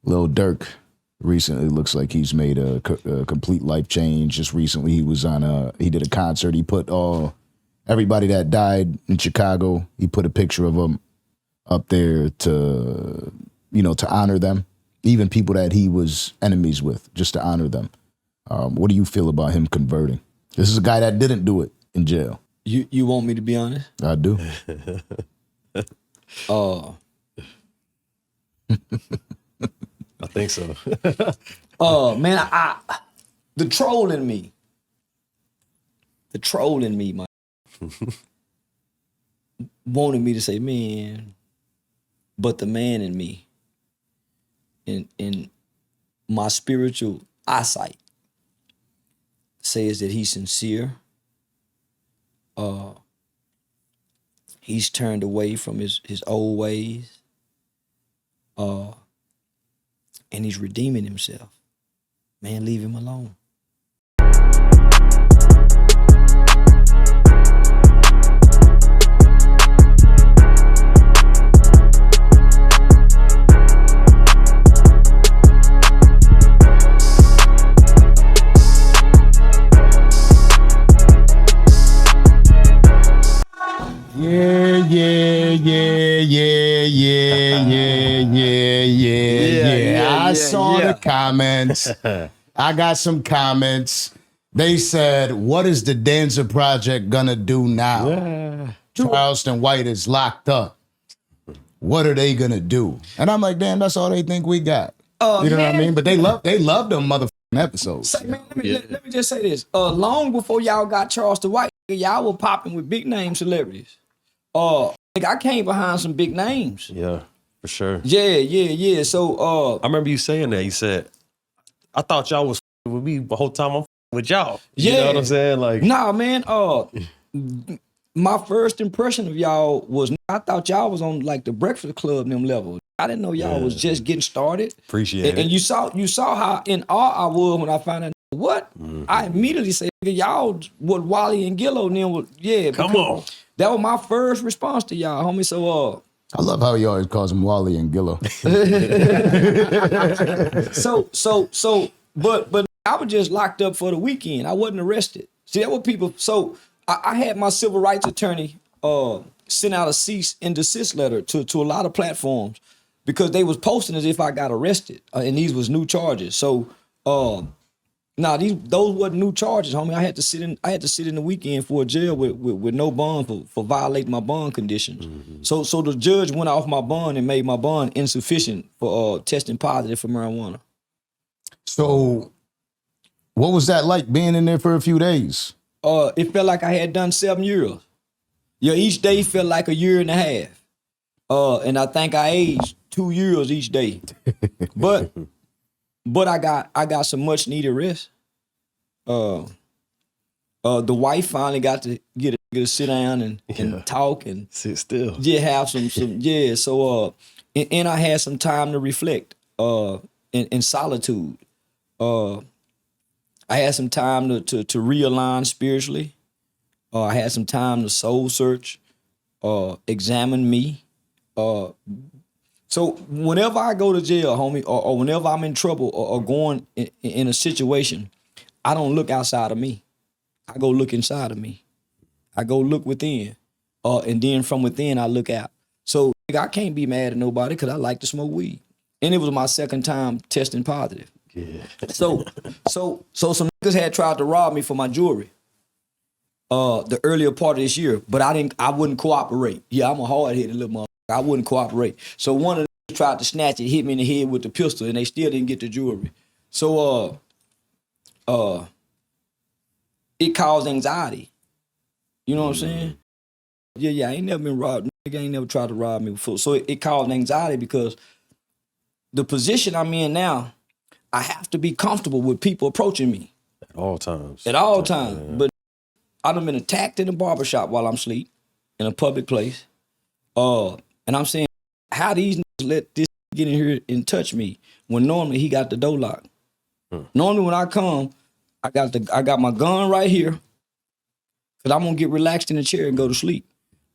Lil Durk recently looks like he's made a complete life change. Just recently, he did a concert. He put everybody that died in Chicago. He put a picture of them up there to honor them, even people that he was enemies with, just to honor them. What do you feel about him converting? This is a guy that didn't do it in jail. You want me to be honest? I do. I think so. Man, the troll in me, man, wanted me to say, man, but the man in me, in my spiritual eyesight, says that he's sincere. He's turned away from his old ways. And he's redeeming himself. Man, leave him alone. I saw the comments. I got some comments. They said, what is the Danza Project gonna do now? Yeah. Charleston White is locked up. What are they gonna do? And I'm like, damn, that's all they think we got. You know what I mean? But they love them motherfucking episodes. Say, man, let me just say this. Long before y'all got Charleston White, y'all were popping with big name celebrities. I came behind some big names. Yeah, for sure. Yeah. So I remember you saying that. You said, I thought y'all was with me the whole time I'm with y'all. You know what I'm saying? Like, nah, man. My first impression of y'all was I thought y'all was on like the Breakfast Club and them level. I didn't know y'all was just getting started. Appreciate it. And you saw how in awe I was when I found out what? Mm-hmm. I immediately said, y'all what Wally and Gillo and them was, come on. That was my first response to y'all, homie. So I love how he always calls them Wally and Gillo. But I was just locked up for the weekend. I wasn't arrested. See, that what people. So I had my civil rights attorney send out a cease and desist letter to a lot of platforms because they was posting as if I got arrested, and these was new charges. So those wasn't new charges, homie. I had to sit in the weekend for a jail with no bond for violating my bond conditions. Mm-hmm. So the judge went off my bond and made my bond insufficient for testing positive for marijuana. So what was that like being in there for a few days? It felt like I had done 7 years. Yeah, each day felt like a year and a half. And I think I aged 2 years each day. But I got some much needed rest. The wife finally got to get to sit down and talk and sit still. Yeah, have some yeah. So and I had some time to reflect in solitude. I had some time to realign spiritually. I had some time to soul search, examine me. So whenever I go to jail, homie, or whenever I'm in trouble or going in a situation, I don't look outside of me. I go look inside of me. I go look within. And then from within, I look out. So I can't be mad at nobody because I like to smoke weed. And it was my second time testing positive. Yeah. So some niggas had tried to rob me for my jewelry the earlier part of this year, but I wouldn't cooperate. Yeah, I'm a hard-headed little motherfucker. I wouldn't cooperate. So one of them tried to snatch it, hit me in the head with the pistol, and they still didn't get the jewelry. So it caused anxiety. You know what I'm saying? Yeah, I ain't never been robbed. Nigga ain't never tried to rob me before. So it caused anxiety because the position I'm in now, I have to be comfortable with people approaching me. At all times. At all times. Yeah. But I done been attacked in a barbershop while I'm asleep in a public place. And I'm saying, how these niggas let this get in here and touch me when normally he got the door locked? Normally when I come, I got my gun right here because I'm gonna get relaxed in the chair and go to sleep.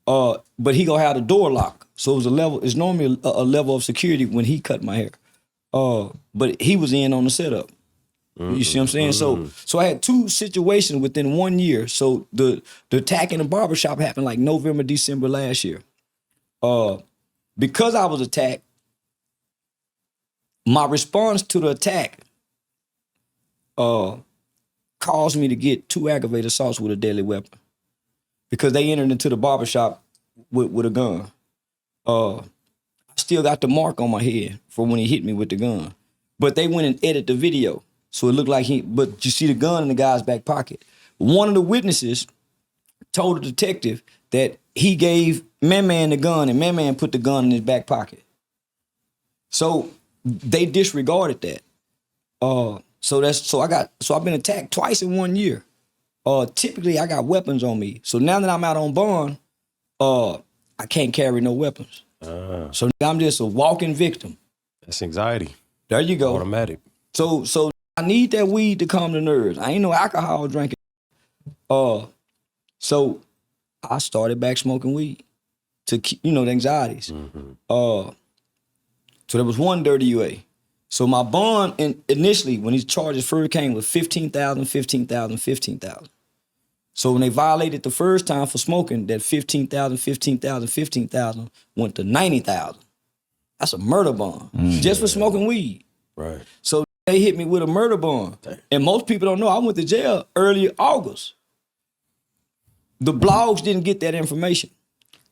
But he gonna have the door locked. So it's normally a level of security when he cut my hair. But he was in on the setup. You see what I'm saying? So I had 2 situations within 1 year. So the attack in the barbershop happened like November, December last year. Because I was attacked, my response to the attack caused me to get 2 aggravated assaults with a deadly weapon. Because they entered into the barbershop with a gun. I still got the mark on my head for when he hit me with the gun. But they went and edited the video. So it looked like but you see the gun in the guy's back pocket. One of the witnesses told the detective that he gave Man the gun and Man put the gun in his back pocket. So they disregarded that. So I've been attacked twice in 1 year. Typically I got weapons on me. So now that I'm out on bond, I can't carry no weapons. So I'm just a walking victim. That's anxiety. There you go. Automatic. So I need that weed to calm the nerves. I ain't no alcohol drinking. So I started back smoking weed to keep, the anxieties. So there was one dirty UA. So my bond initially, when these charges first came, was $15,000. So when they violated the first time for smoking, that $15,000 went to $90,000. That's a murder bond just for smoking weed. Right. So they hit me with a murder bond. Damn. And most people don't know I went to jail early August. The blogs didn't get that information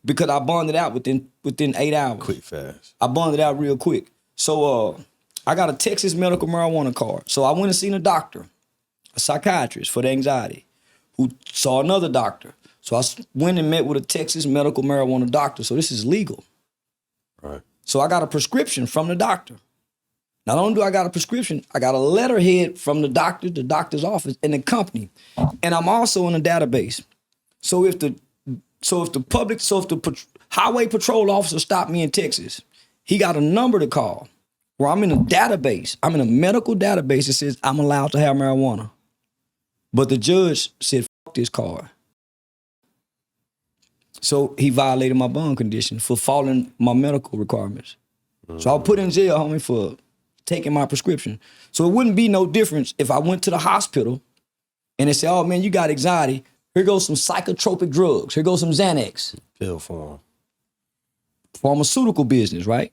because I bonded out within 8 hours. Quick, fast. I bonded out real quick. So I got a Texas medical marijuana card. So I went and seen a doctor, a psychiatrist for the anxiety, who saw another doctor. So I went and met with a Texas medical marijuana doctor. So this is legal. Right. So I got a prescription from the doctor. Not only do I got a prescription, I got a letterhead from the doctor's office, and the company. And I'm also in a database. So if the highway patrol officer stopped me in Texas, he got a number to call where I'm in a database. I'm in a medical database that says I'm allowed to have marijuana. But the judge said, fuck this card. So he violated my bond condition for following my medical requirements. So I was put in jail, homie, for taking my prescription. So it wouldn't be no difference if I went to the hospital and they said, oh man, you got anxiety. Here goes some psychotropic drugs. Here goes some Xanax. Pill form. Pharmaceutical business, right?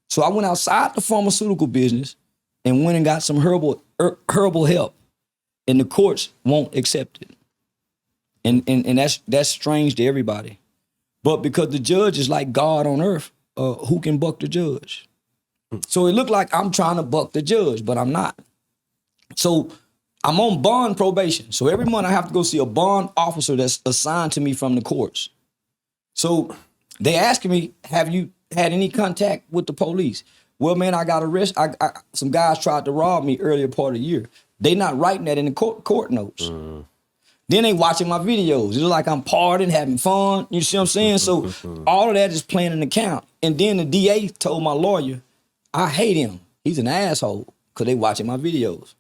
So I went outside the pharmaceutical business and went and got some herbal help. And the courts won't accept it. And that's strange to everybody. But because the judge is like God on earth, who can buck the judge? So it looked like I'm trying to buck the judge, but I'm not. So I'm on bond probation. So every month I have to go see a bond officer that's assigned to me from the courts. So they asking me, have you had any contact with the police? Well, man, I got arrested. Some guys tried to rob me earlier part of the year. They not writing that in the court notes. Then they watching my videos. It's like I'm partying, having fun. You see what I'm saying? So all of that is playing an account. And then the DA told my lawyer, I hate him. He's an asshole because they watching my videos.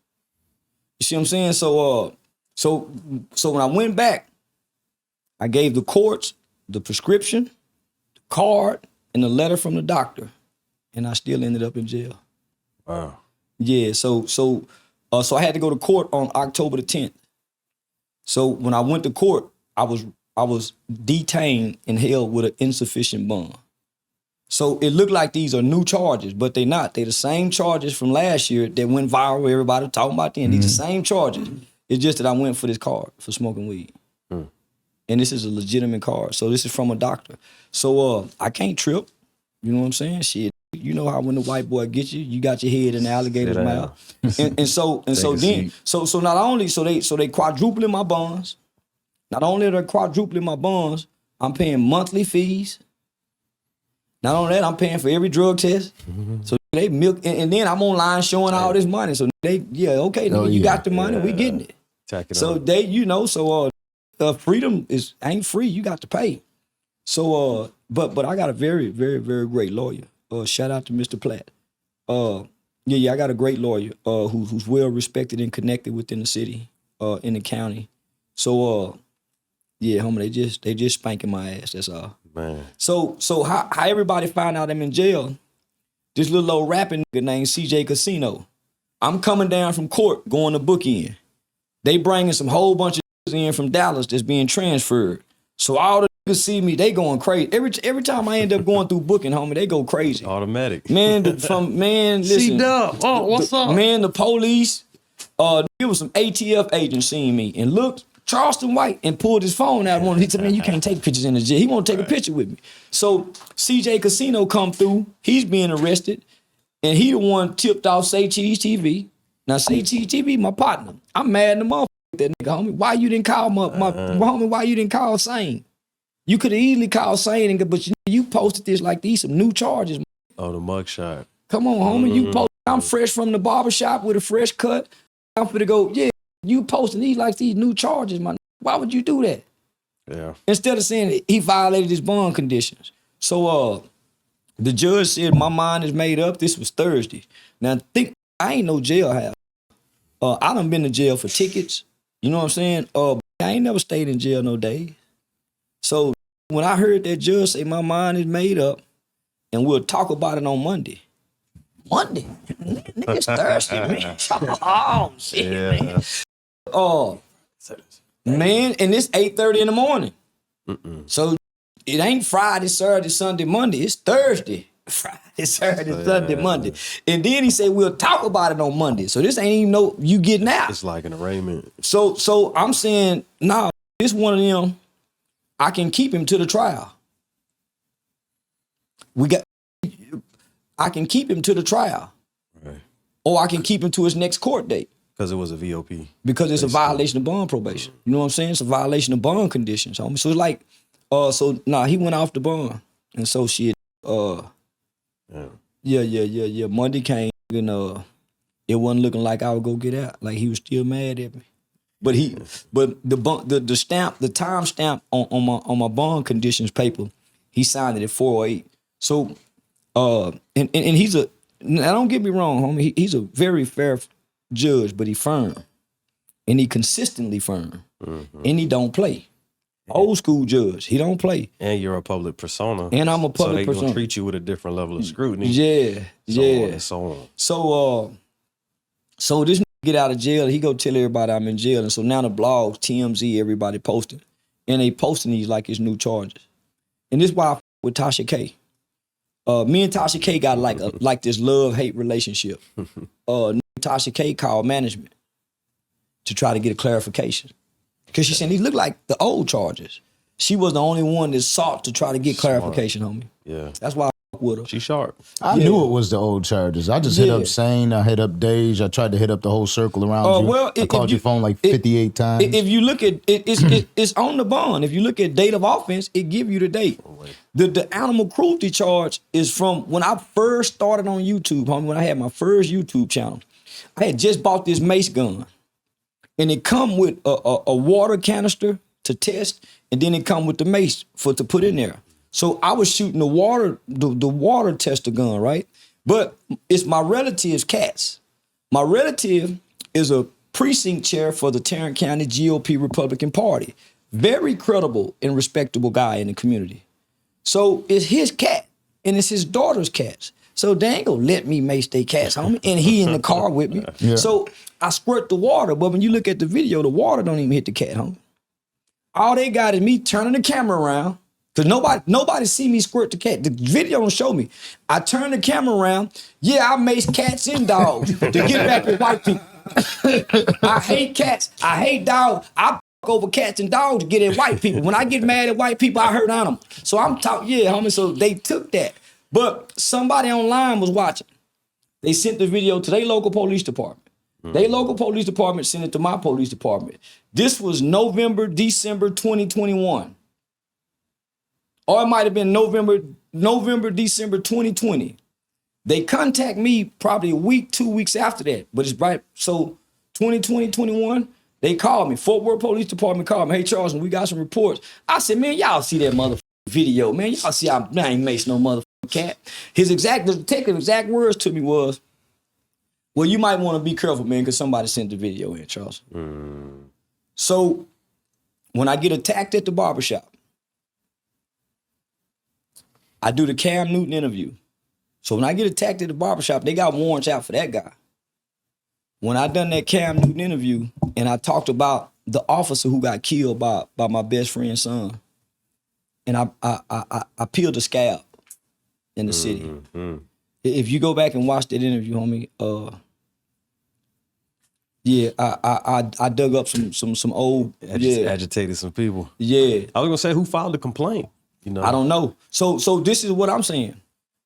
You see what I'm saying? So when I went back, I gave the courts the prescription, the card, and the letter from the doctor, and I still ended up in jail. Wow. Yeah. So I had to go to court on October the 10th. So when I went to court, I was detained and held with an insufficient bond. So it looked like these are new charges, but they're not. They're the same charges from last year that went viral. Everybody talking about them. These are the same charges. It's just that I went for this card for smoking weed. And this is a legitimate card. So this is from a doctor. So I can't trip. You know what I'm saying? Shit. You know how when the white boy gets you, you got your head in the alligator's mouth. And so not only they quadrupling my bonds. Not only are they quadrupling my bonds, I'm paying monthly fees. Not only that, I'm paying for every drug test. So they milk, and then I'm online showing all this money. So you got the money, we getting it. So freedom ain't free. You got to pay. So but I got a very, very, very great lawyer. Shout out to Mr. Platt. I got a great lawyer who's well respected and connected within the city, in the county. So homie, they just spanking my ass. That's all. Man. So how everybody find out I'm in jail? this little old rapping nigga named CJ Kasino. I'm coming down from court going to book in. They bringing some whole bunch of in from Dallas that's being transferred. So all the niggas see me, they going crazy. Every time I end up going through booking, homie, they go crazy. Automatic. Man, listen. C-Dub. Oh, what's up? Man, the police, there was some ATF agents seeing me and looked, Charleston White, and pulled his phone out. He said, man, you can't take pictures in the jail. He won't take a picture with me. So CJ Kasino come through, he's being arrested, and he the one tipped off Say Cheese TV. Now Say Cheese TV, my partner. I'm mad in the motherfucker at that nigga, homie. Why you didn't call my homie? Why you didn't call Sane? You could have easily called Sane, but you posted this like these some new charges. Oh, the mugshot. Come on, homie. You posted, I'm fresh from the barbershop with a fresh cut. I'm finna go, yeah, you posting these like these new charges, man. Why would you do that? Yeah. Instead of saying that he violated his bond conditions. So the judge said my mind is made up. This was Thursday. Now think I ain't no jailhouse. I done been to jail for tickets. You know what I'm saying? I ain't never stayed in jail no days. So when I heard that judge say my mind is made up and we'll talk about it on Monday. Monday? Nigga's Thursday, man. Oh, shit, Yeah. man. Man, and it's 8:30 in the morning. So it ain't Friday, Saturday, Sunday, Monday. It's Thursday. Friday, Saturday, Sunday, Monday. And then he said, we'll talk about it on Monday. So this ain't even no, you getting out. It's like an arraignment. So I'm saying, nah, this one of them, I can keep him to the trial. I can keep him to the trial. Right. Or I can keep him to his next court date. Because it was a VOP. Because it's a violation of bond probation. You know what I'm saying? It's a violation of bond conditions, homie. So it's like, he went off the bond. And so shit, yeah. Monday came and it wasn't looking like I would go get out. Like he was still mad at me. But the stamp, the time stamp on my bond conditions paper, he signed it at 408. So and he's now don't get me wrong, homie. He's a very fair judge, but he firm. And he consistently firm. Mm-hmm. And he don't play. Old school judge, he don't play. And you're a public persona. And I'm a public persona. So they gonna treat you with a different level of scrutiny. Yeah. So on. So this get out of jail, he go tell everybody I'm in jail. And so now the blogs, TMZ, everybody posting. And they posting these like it's new charges. And this is why I with Tasha K. Me and Tasha K got like this love-hate relationship. Tasha K called management to try to get a clarification. Because she said, he looked like the old charges. She was the only one that sought to try to get clarification, homie. Yeah. That's why I fuck with her. She's sharp. I knew it was the old charges. I just hit up Sane, I hit up Dej, I tried to hit up the whole circle around you. I called your phone like 58 times. If you look at it, it's on the bond. If you look at date of offense, it give you the date. The animal cruelty charge is from when I first started on YouTube, homie, when I had my first YouTube channel. I had just bought this mace gun. And it come with a water canister to test, and then it come with the mace to put in there. So I was shooting the water tester gun, right? But it's my relative's cats. My relative is a precinct chair for the Tarrant County GOP Republican Party. Very credible and respectable guy in the community. So it's his cat, and it's his daughter's cats. So they ain't gonna let me mace their cats, homie. And he in the car with me. Yeah. So I squirt the water, but when you look at the video, the water don't even hit the cat, homie. All they got is me turning the camera around, because nobody see me squirt the cat. The video don't show me. I turn the camera around. Yeah, I mace cats and dogs to get back with white people. I hate cats. I hate dogs. I over cats and dogs to get at white people. When I get mad at white people, I hurt animals. So I'm talking, yeah, homie. So they took that. But somebody online was watching. They sent the video to their local police department. Their local police department sent it to my police department. This was November, December 2021. Or it might have been November, December 2020. They contact me probably a week, 2 weeks after that. But it's right. So 2020, 21, they called me. Fort Worth Police Department called me. Hey, Charleston, we got some reports. I said, man, y'all see that motherfucking video, man. Y'all see I ain't maced no motherfucking cat. The detective exact words to me was, well, you might want to be careful, man, because somebody sent the video in, Charleston. So when I get attacked at the barbershop, I do the Cam Newton interview. So when I get attacked at the barbershop, they got warrants out for that guy. When I done that Cam Newton interview and I talked about the officer who got killed by my best friend's son, and I peeled the scab in the city. Mm-hmm. If you go back and watch that interview, homie, I dug up some old agitated some people. Yeah. I was gonna say, who filed the complaint? You know, I don't know. So this is what I'm saying.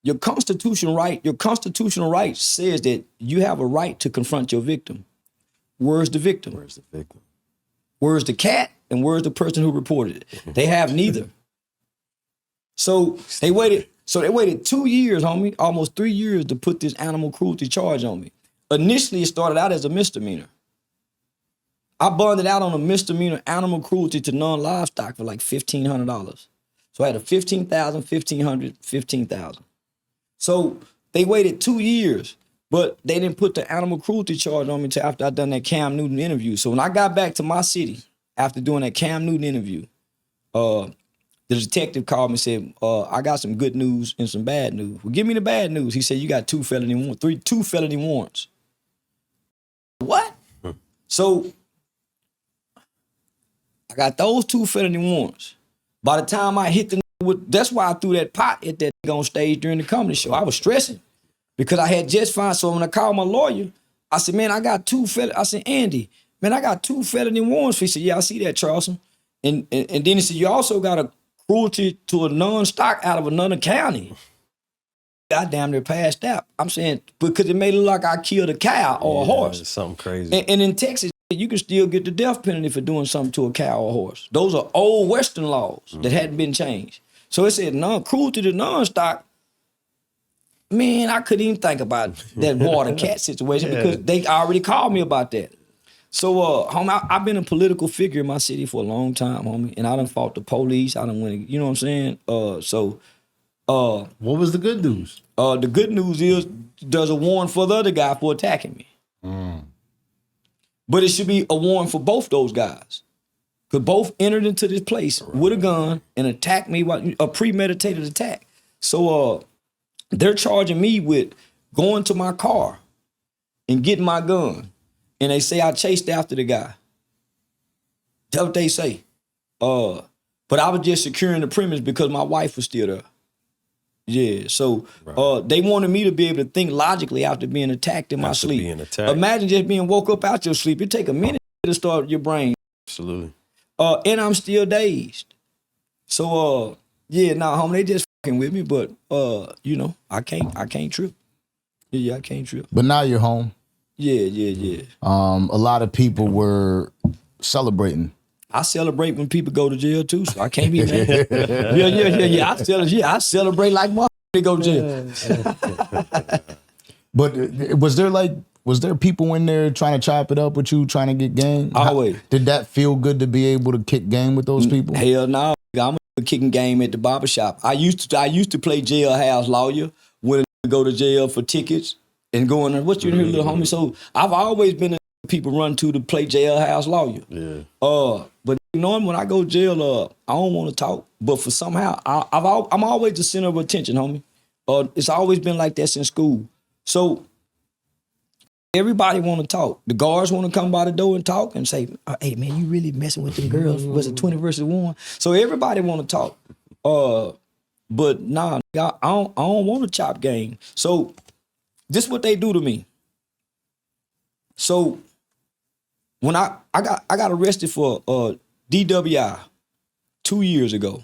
Your constitutional right says that you have a right to confront your victim. Where's the victim? Where's the victim? Where's the cat? And where's the person who reported it? They have neither. So they waited 2 years, homie, almost 3 years to put this animal cruelty charge on me. Initially, it started out as a misdemeanor. I bonded out on a misdemeanor animal cruelty to non-livestock for like $1,500. So I had a $15,000, $1,500, $15,000. So they waited 2 years, but they didn't put the animal cruelty charge on me until after I done that Cam Newton interview. So when I got back to my city after doing that Cam Newton interview, the detective called me and said, I got some good news and some bad news. Well, give me the bad news. He said, you got two felony warrants. What? So I got those 2 felony warrants. By the time I hit that's why I threw that pot at that nigga on stage during the comedy show. I was stressing because I had just found. So when I called my lawyer, I said, man, I got 2 felony. I said, Andy, man, I got 2 felony warrants. He said, yeah, I see that, Charleston. And then he said, you also got a cruelty to a non-stock out of another county. I damn near passed out. I'm saying, because it made it look like I killed a cow or a horse. Something crazy. And in Texas, you can still get the death penalty for doing something to a cow or a horse. Those are old Western laws that hadn't been changed. So it said cruelty to non-stock. Man, I couldn't even think about that water cat situation because they already called me about that. So, homie, I've been a political figure in my city for a long time, homie, and I done fought the police. I done went, you know what I'm saying? What was the good news? The good news is there's a warrant for the other guy for attacking me. But it should be a warrant for both those guys. Because both entered into this place with a gun and attacked me, a premeditated attack. So they're charging me with going to my car and getting my gun. And they say I chased after the guy. That's what they say. But I was just securing the premise because my wife was still there. Yeah, so they wanted me to be able to think logically after being attacked in my sleep. Imagine just being woke up out your sleep. It take a minute to start your brain. Absolutely. And I'm still dazed. So homie, they just fucking with me, but I can't trip. Yeah, I can't trip. But now you're home. Yeah. A lot of people were celebrating. I celebrate when people go to jail too, so I can't be mad. Yeah. I celebrate like motherfuckers they go to jail. But was there people in there trying to chop it up with you, trying to get game? Always. Did that feel good to be able to kick game with those people? Hell no. I'm a kicking game at the barbershop. I used to play jailhouse lawyer when I go to jail for tickets and going, what you here, little homie? So I've always been people run to play jailhouse lawyer. Yeah. But knowing when I go to jail, I don't want to talk. But for somehow, I'm always the center of attention, homie. It's always been like that since school. So everybody want to talk. The guards want to come by the door and talk and say, hey, man, you really messing with them girls? Was it 20 versus 1? So everybody want to talk. But nah, I don't want to chop game. So this is what they do to me. So when I got arrested for DWI 2 years ago,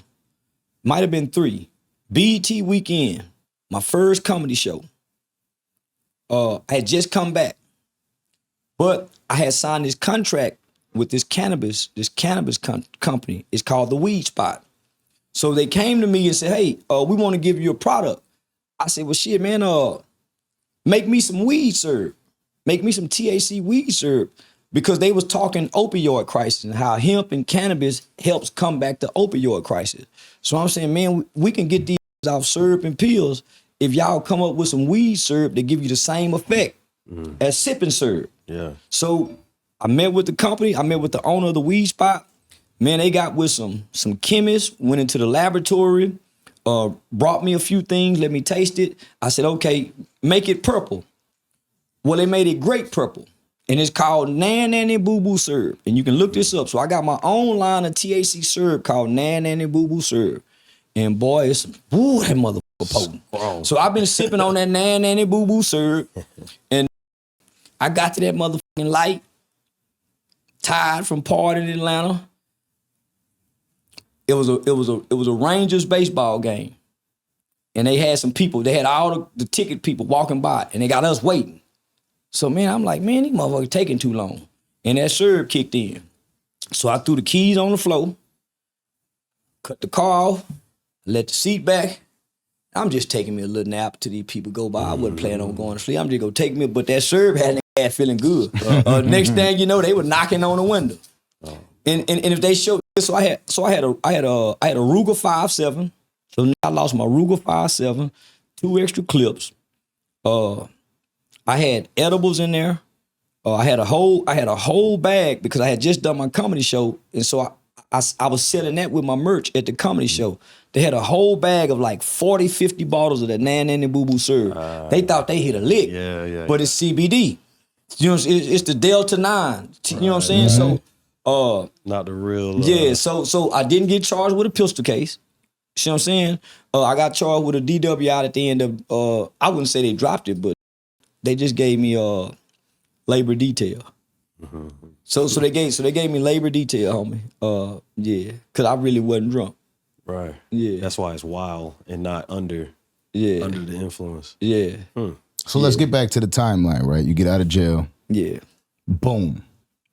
might have been 3. BET weekend, my first comedy show. I had just come back, but I had signed this contract with this cannabis company. It's called The Weed Spot. So they came to me and said, hey, we want to give you a product. I said, well, shit, man, make me some weed syrup. Make me some THC weed syrup. Because they was talking opioid crisis and how hemp and cannabis helps combat the opioid crisis. So I'm saying, man, we can get these off syrup and pills if y'all come up with some weed syrup that give you the same effect as sipping syrup. Yeah. So I met with the company. I met with the owner of the Weed Spot. Man, they got with some chemists, went into the laboratory, brought me a few things, let me taste it. I said, okay, make it purple. Well, they made it grape purple. And it's called Nanny Boo Boo Syrup. And you can look this up. So I got my own line of THC syrup called Nanny Boo Boo Syrup. And boy, it's that motherfucker potent. Wow. So I've been sipping on that Nanny Boo Boo Syrup. And I got to that motherfucking light, tired from partying in Atlanta. It was a Rangers baseball game. And they had some people, they had all the ticket people walking by, and they got us waiting. So, man, I'm like, man, these motherfuckers taking too long. And that syrup kicked in. So I threw the keys on the floor, cut the car off, let the seat back. I'm just taking me a little nap till these people go by. I wasn't planning on going to sleep. I'm just going to take me, but that syrup had feeling good. Next thing you know, they were knocking on the window. And if they showed, so I had a Ruger 5.7. So now I lost my Ruger 5.7, 2 extra clips. I had edibles in there. I had a whole bag because I had just done my comedy show, and so I was selling that with my merch at the comedy show. They had a whole bag of like 40, 50 bottles of that Nanny Boo Boo syrup. They thought they hit a lick, but it's CBD. You know, it's the Delta 9. You know what I'm saying? Mm-hmm. So, not the real. Yeah. So I didn't get charged with a pistol case. You see what I'm saying? I got charged with a DW out at the end of. I wouldn't say they dropped it, but they just gave me labor detail. Mm-hmm. So they gave me labor detail, homie. Yeah, because I really wasn't drunk. Right. Yeah. That's why it's wild and not under the influence. Yeah. So let's get back to the timeline, right? You get out of jail. Yeah. Boom.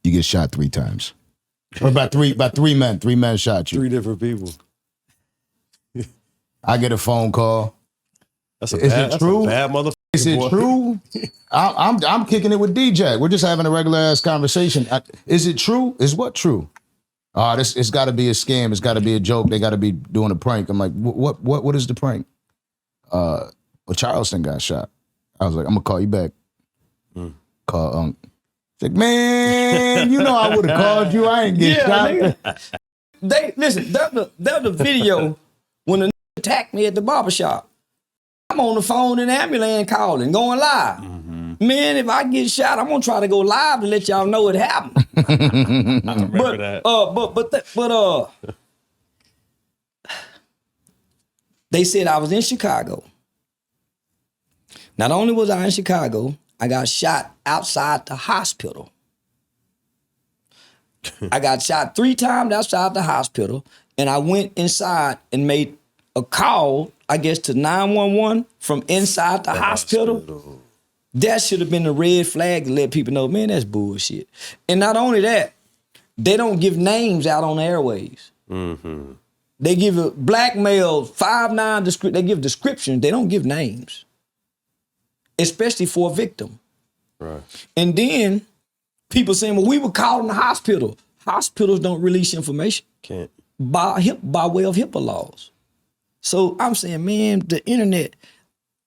You get shot 3 times. Or by three men. 3 men shot you. 3 different people. I get a phone call. Is it true? That's a bad motherfucker. Is it true? I'm kicking it with DJ. We're just having a regular ass conversation. Is it true? Is what true? It's got to be a scam. It's got to be a joke. They got to be doing a prank. I'm like, what is the prank? Well, Charleston got shot. I was like, I'm gonna call you back. Call Unc. Like, man, you know I would have called you. I ain't get shot. Nigga. They listen. That the video when the attacked me at the barbershop. I'm on the phone in the ambulance calling, going live. Mm-hmm. Man, if I get shot, I'm gonna try to go live to let y'all know it happened. I remember that. But they said I was in Chicago. Not only was I in Chicago, I got shot outside the hospital. I got shot 3 times outside the hospital, and I went inside and made a call, I guess, to 911 from inside the hospital. That should have been the red flag to let people know, man, that's bullshit. And not only that, they don't give names out on the airways. Mm-hmm. They give a black male 5'9", they give descriptions, they don't give names. Especially for a victim. Right. And then people saying, well, we were called in the hospital. Hospitals don't release information. Can't. By way of HIPAA laws. So I'm saying, man, the internet,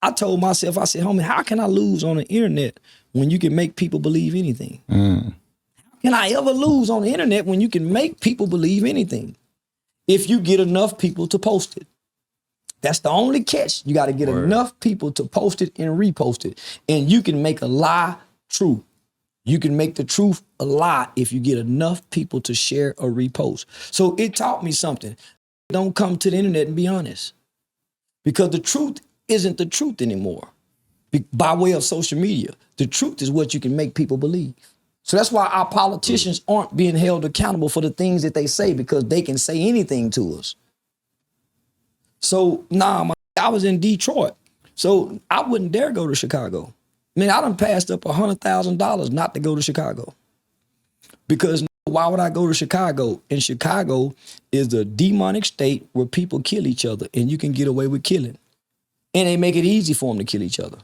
I told myself, I said, homie, how can I lose on the internet when you can make people believe anything? How can I ever lose on the internet when you can make people believe anything? If you get enough people to post it. That's the only catch. You got to get enough people to post it and repost it. And you can make a lie true. You can make the truth a lie if you get enough people to share or repost. So it taught me something. Don't come to the internet and be honest. Because the truth isn't the truth anymore. By way of social media, the truth is what you can make people believe. So that's why our politicians aren't being held accountable for the things that they say, because they can say anything to us. So, I was in Detroit. So I wouldn't dare go to Chicago. Man, I done passed up $100,000 not to go to Chicago. Because why would I go to Chicago? And Chicago is a demonic state where people kill each other and you can get away with killing. And they make it easy for them to kill each other.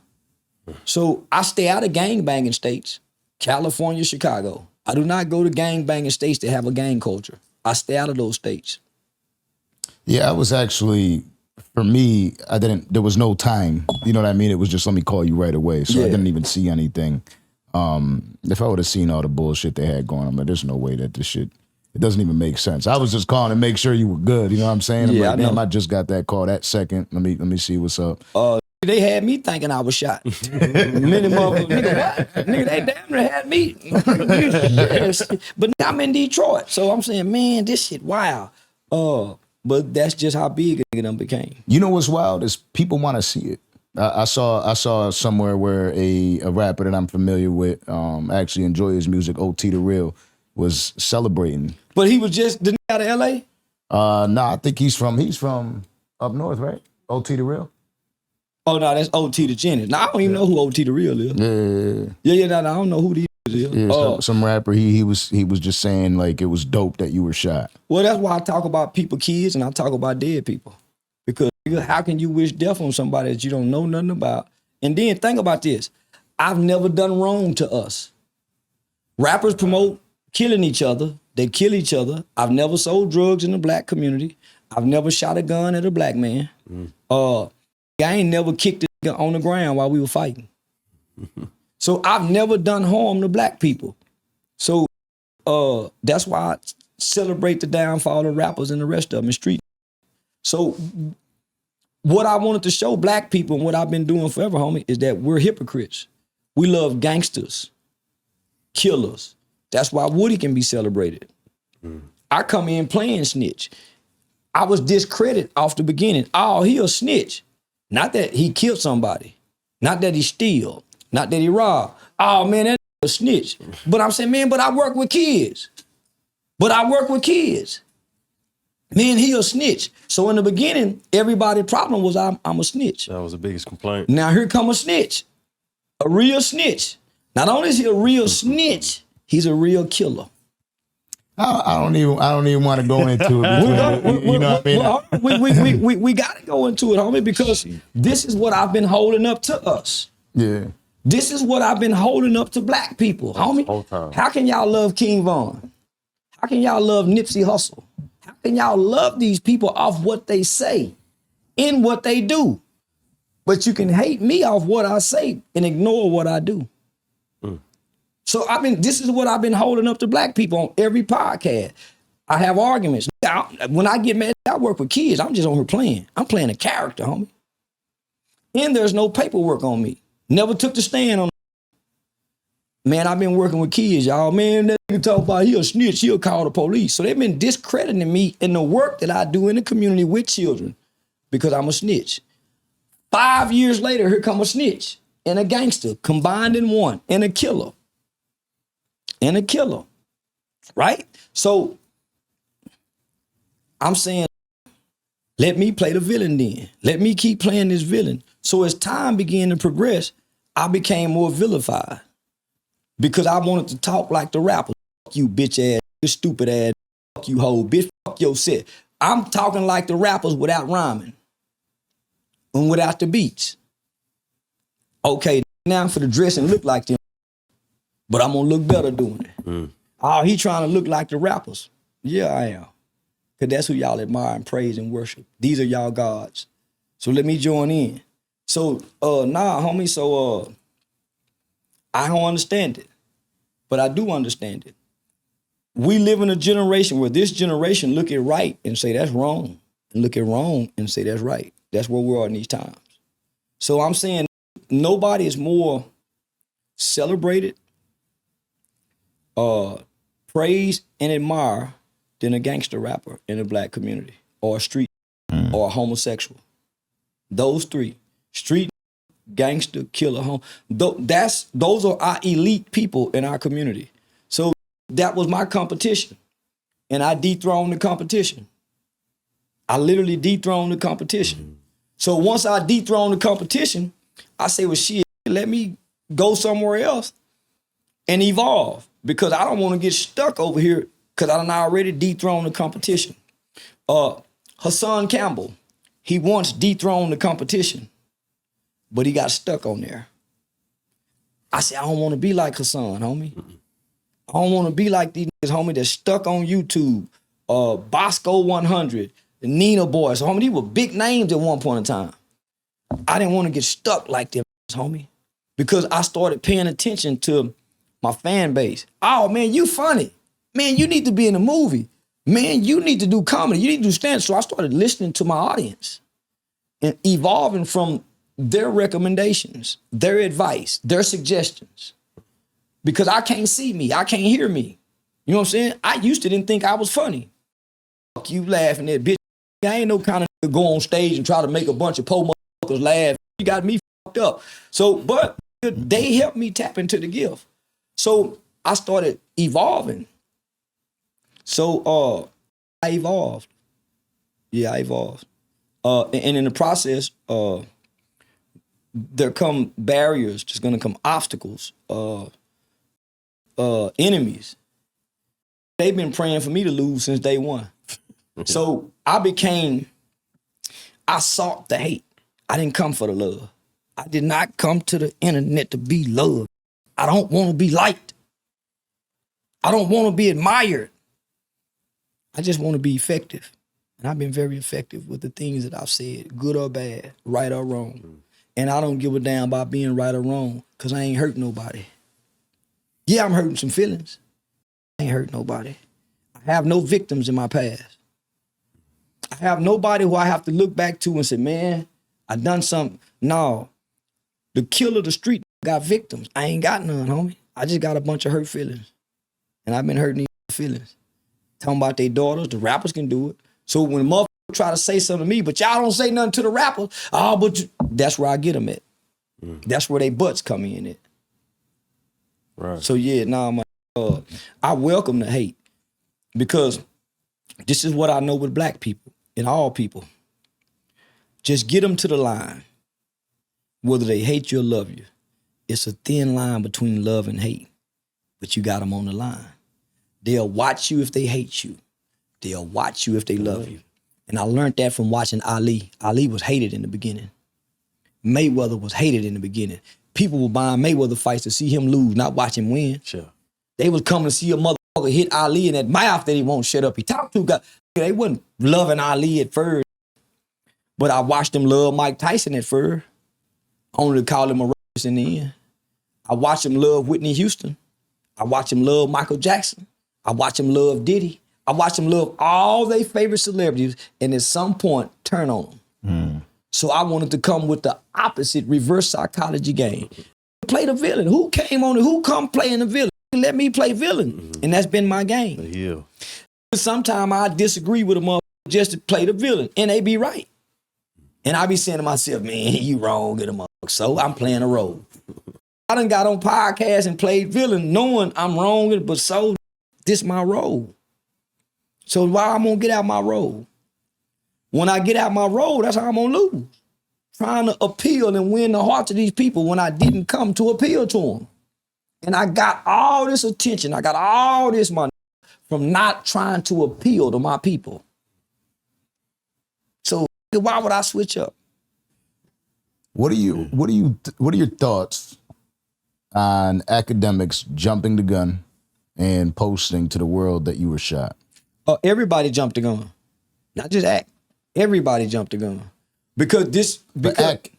So I stay out of gangbanging states, California, Chicago. I do not go to gangbanging states that have a gang culture. I stay out of those states. Yeah, I was actually, for me, there was no time. You know what I mean? It was just, let me call you right away. So I didn't even see anything. If I would have seen all the bullshit they had going on, like, there's no way that this shit, It doesn't even make sense. I was just calling to make sure you were good. You know what I'm saying? I'm Yeah, like, I know. damn, I just got that call that second. Let me see what's up. They had me thinking I was shot. Many motherfuckers, nigga, what? Nigga, they damn near had me. Yes. But I'm in Detroit, so I'm saying, man, this shit wild. But that's just how big a nigga done became. You know what's wild is people want to see it. I saw somewhere where a rapper that I'm familiar with, actually enjoy his music, OT the Real, was celebrating. But he was just the nigga out of LA? No, I think he's from up north, right? OT the Real. Oh no, that's OT the Genesis. Now I don't even know who OT the Real is. Yeah. No, I don't know who these is. Yeah, some rapper. He was just saying like it was dope that you were shot. Well, that's why I talk about people, kids, and I talk about dead people. Because how can you wish death on somebody that you don't know nothing about? And then think about this. I've never done wrong to us. Rappers promote killing each other. They kill each other. I've never sold drugs in the black community. I've never shot a gun at a black man. I ain't never kicked a nigga on the ground while we were fighting. So I've never done harm to black people. So that's why I celebrate the downfall of rappers and the rest of them in street. So what I wanted to show black people and what I've been doing forever, homie, is that we're hypocrites. We love gangsters, killers. That's why Woody can be celebrated. I come in playing snitch. I was discredited off the beginning. Oh, he a snitch. Not that he killed somebody. Not that he steal. Not that he robbed. Oh, man, that a snitch. But I'm saying, man, but I work with kids. Man, he a snitch. So in the beginning, everybody's problem was I'm a snitch. That was the biggest complaint. Now here come a snitch. A real snitch. Not only is he a real snitch, he's a real killer. I don't even want to go into it. You know what I mean? We got to go into it, homie, because this is what I've been holding up to us. Yeah. This is what I've been holding up to black people, homie. Whole time. How can y'all love King Von? How can y'all love Nipsey Hussle? How can y'all love these people off what they say, in what they do? But you can hate me off what I say and ignore what I do. So this is what I've been holding up to black people on every podcast. I have arguments. When I get mad, I work with kids. I'm just on here playing. I'm playing a character, homie. And there's no paperwork on me. Never took the stand on. Man, I've been working with kids, y'all. Man, that nigga talk about he a snitch, he'll call the police. So they've been discrediting me in the work that I do in the community with children because I'm a snitch. 5 years later, here come a snitch and a gangster combined in one and a killer. Right? So I'm saying, let me play the villain then. Let me keep playing this villain. So as time began to progress, I became more vilified because I wanted to talk like the rappers. Fuck you, bitch ass, you stupid ass, fuck you, hoe, bitch, fuck your set. I'm talking like the rappers without rhyming and without the beats. Okay, now for the dress and look like them, but I'm gonna look better doing it. Oh, he trying to look like the rappers. Yeah, I am. Because that's who y'all admire and praise and worship. These are y'all gods. So let me join in. So, homie, so I don't understand it. But I do understand it. We live in a generation where this generation look at right and say that's wrong. And look at wrong and say that's right. That's where we are in these times. So I'm saying nobody is more celebrated, praised and admired than a gangster rapper in the black community or a street or a homosexual. Those three, street, gangster, killer, those are our elite people in our community. So that was my competition. And I dethroned the competition. I literally dethroned the competition. So once I dethroned the competition, I say, well, shit, let me go somewhere else and evolve because I don't want to get stuck over here because I done already dethroned the competition. Hassan Campbell, he once dethroned the competition, but he got stuck on there. I said, I don't want to be like Hassan, homie. I don't want to be like these niggas, homie, that's stuck on YouTube. Bosco 100, the Nina Boys, homie, these were big names at one point in time. I didn't want to get stuck like them, homie, because I started paying attention to my fan base. Oh, man, you funny. Man, you need to be in a movie. Man, you need to do comedy. You need to do stand-up. So I started listening to my audience and evolving from their recommendations, their advice, their suggestions. Because I can't see me. I can't hear me. You know what I'm saying? I used to didn't think I was funny. Fuck you laughing at, bitch. I ain't no kind of nigga go on stage and try to make a bunch of po motherfuckers laugh. You got me fucked up. So, but they helped me tap into the gift. So I started evolving. So I evolved. Yeah, I evolved. And in the process, there come barriers, there's gonna come obstacles, enemies. They've been praying for me to lose since day one. So I sought the hate. I didn't come for the love. I did not come to the internet to be loved. I don't want to be liked. I don't want to be admired. I just want to be effective. And I've been very effective with the things that I've said, good or bad, right or wrong. And I don't give a damn about being right or wrong because I ain't hurt nobody. Yeah, I'm hurting some feelings. I ain't hurt nobody. I have no victims in my past. I have nobody who I have to look back to and say, man, I done something. No, the killer of the street got victims. I ain't got none, homie. I just got a bunch of hurt feelings. And I've been hurting these feelings. Talking about their daughters, the rappers can do it. So when a motherfucker try to say something to me, but y'all don't say nothing to the rapper, that's where I get them at. That's where they butts come in at. Right. So yeah, I welcome the hate because this is what I know with black people and all people. Just get them to the line. Whether they hate you or love you. It's a thin line between love and hate, but you got them on the line. They'll watch you if they hate you. They'll watch you if they love you. And I learned that from watching Ali. Ali was hated in the beginning. Mayweather was hated in the beginning. People were buying Mayweather fights to see him lose, not watch him win. Sure. They was coming to see a motherfucker hit Ali in that mouth that he won't shut up. He talked to guys. They wasn't loving Ali at first. But I watched them love Mike Tyson at first. Only to call him a racist in the end. I watched him love Whitney Houston. I watched him love Michael Jackson. I watched him love Diddy. I watched him love all their favorite celebrities and at some point turn on them. So I wanted to come with the opposite reverse psychology game. Play the villain. Who came on it? Who come playing the villain? Let me play villain. And that's been my game. Yeah. Sometimes I disagree with a motherfucker just to play the villain and they be right. And I be saying to myself, man, you wrong in a motherfucker. So I'm playing a role. I done got on podcasts and played villain knowing I'm wrong, but so this my role. So why I'm gonna get out my role? When I get out my role, that's how I'm gonna lose. Trying to appeal and win the hearts of these people when I didn't come to appeal to them. And I got all this attention, I got all this money from not trying to appeal to my people. So why would I switch up? What are your thoughts on academics jumping the gun and posting to the world that you were shot? Everybody jumped the gun. Not just Act. Everybody jumped the gun. Because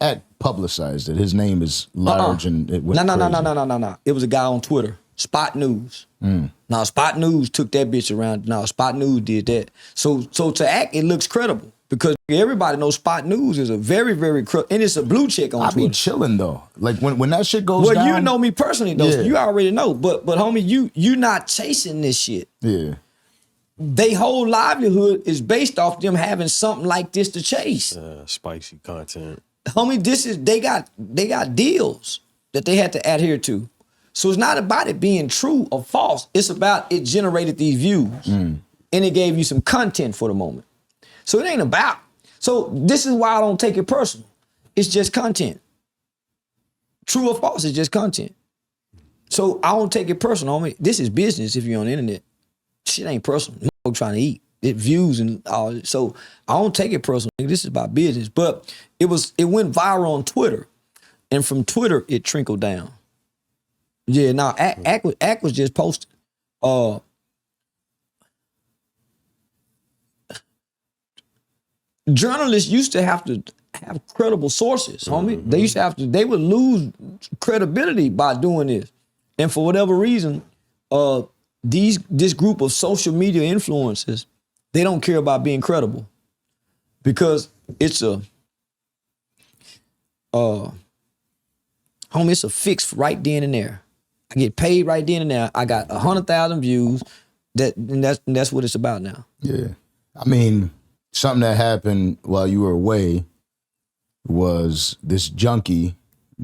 Act publicized it. His name is large and it went crazy. No. It was a guy on Twitter, Spot News. Now Spot News took that bitch around. Now Spot News did that. So to Act, it looks credible. Because everybody knows Spot News is a very, very and it's a blue check on Twitter. I be chilling though. Like when that shit goes down. Well, you know me personally though, so you already know. But homie, you not chasing this shit. Yeah. They whole livelihood is based off them having something like this to chase. Spicy content. Homie, they got deals that they had to adhere to. So it's not about it being true or false. It's about it generated these views. And it gave you some content for the moment. So it ain't about. So this is why I don't take it personal. It's just content. True or false, it's just content. So I don't take it personal. Homie, this is business if you're on the internet. Shit ain't personal. I'm trying to eat. It views and all. So I don't take it personal. This is about business. But it went viral on Twitter. And from Twitter, it trickled down. Yeah, now Act was just posted. Journalists used to have to have credible sources, homie. They would lose credibility by doing this. And for whatever reason, this group of social media influencers, they don't care about being credible because it's a it's a fix right then and there. I get paid right then and there. I got 100,000 views. That's what it's about now. Yeah. I mean, something that happened while you were away was this junkie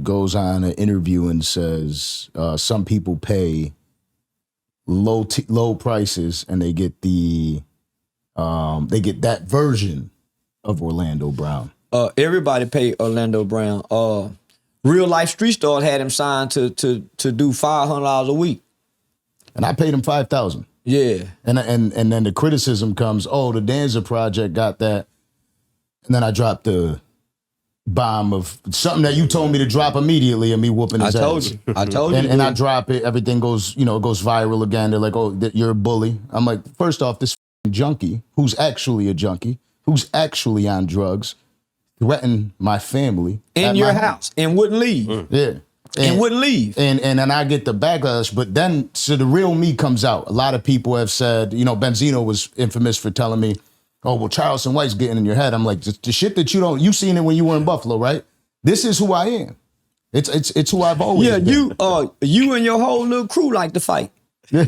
goes on an interview and says some people pay low prices and they get that version of Orlando Brown. Everybody pay Orlando Brown. Real Life Street Stars had him signed to do $500 a week, and I paid him $5,000. Yeah, and then the criticism comes, oh, the Danza Project got that, and then I dropped the bomb of something that you told me to drop immediately, and me whooping his ass. I told you, and I drop it, everything goes, it goes viral again. They're like, oh, you're a bully. I'm like, first off, this junkie who's actually a junkie, who's actually on drugs, threatened my family in your house and wouldn't leave. Yeah. And wouldn't leave. And then I get the backlash, but then, so the real me comes out. A lot of people have said, Benzino was infamous for telling me, oh, well, Charleston White's getting in your head. I'm like, the shit that you seen it when you were in Buffalo, right? This is who I am. It's who I've always been. You and your whole little crew like to fight. Yeah,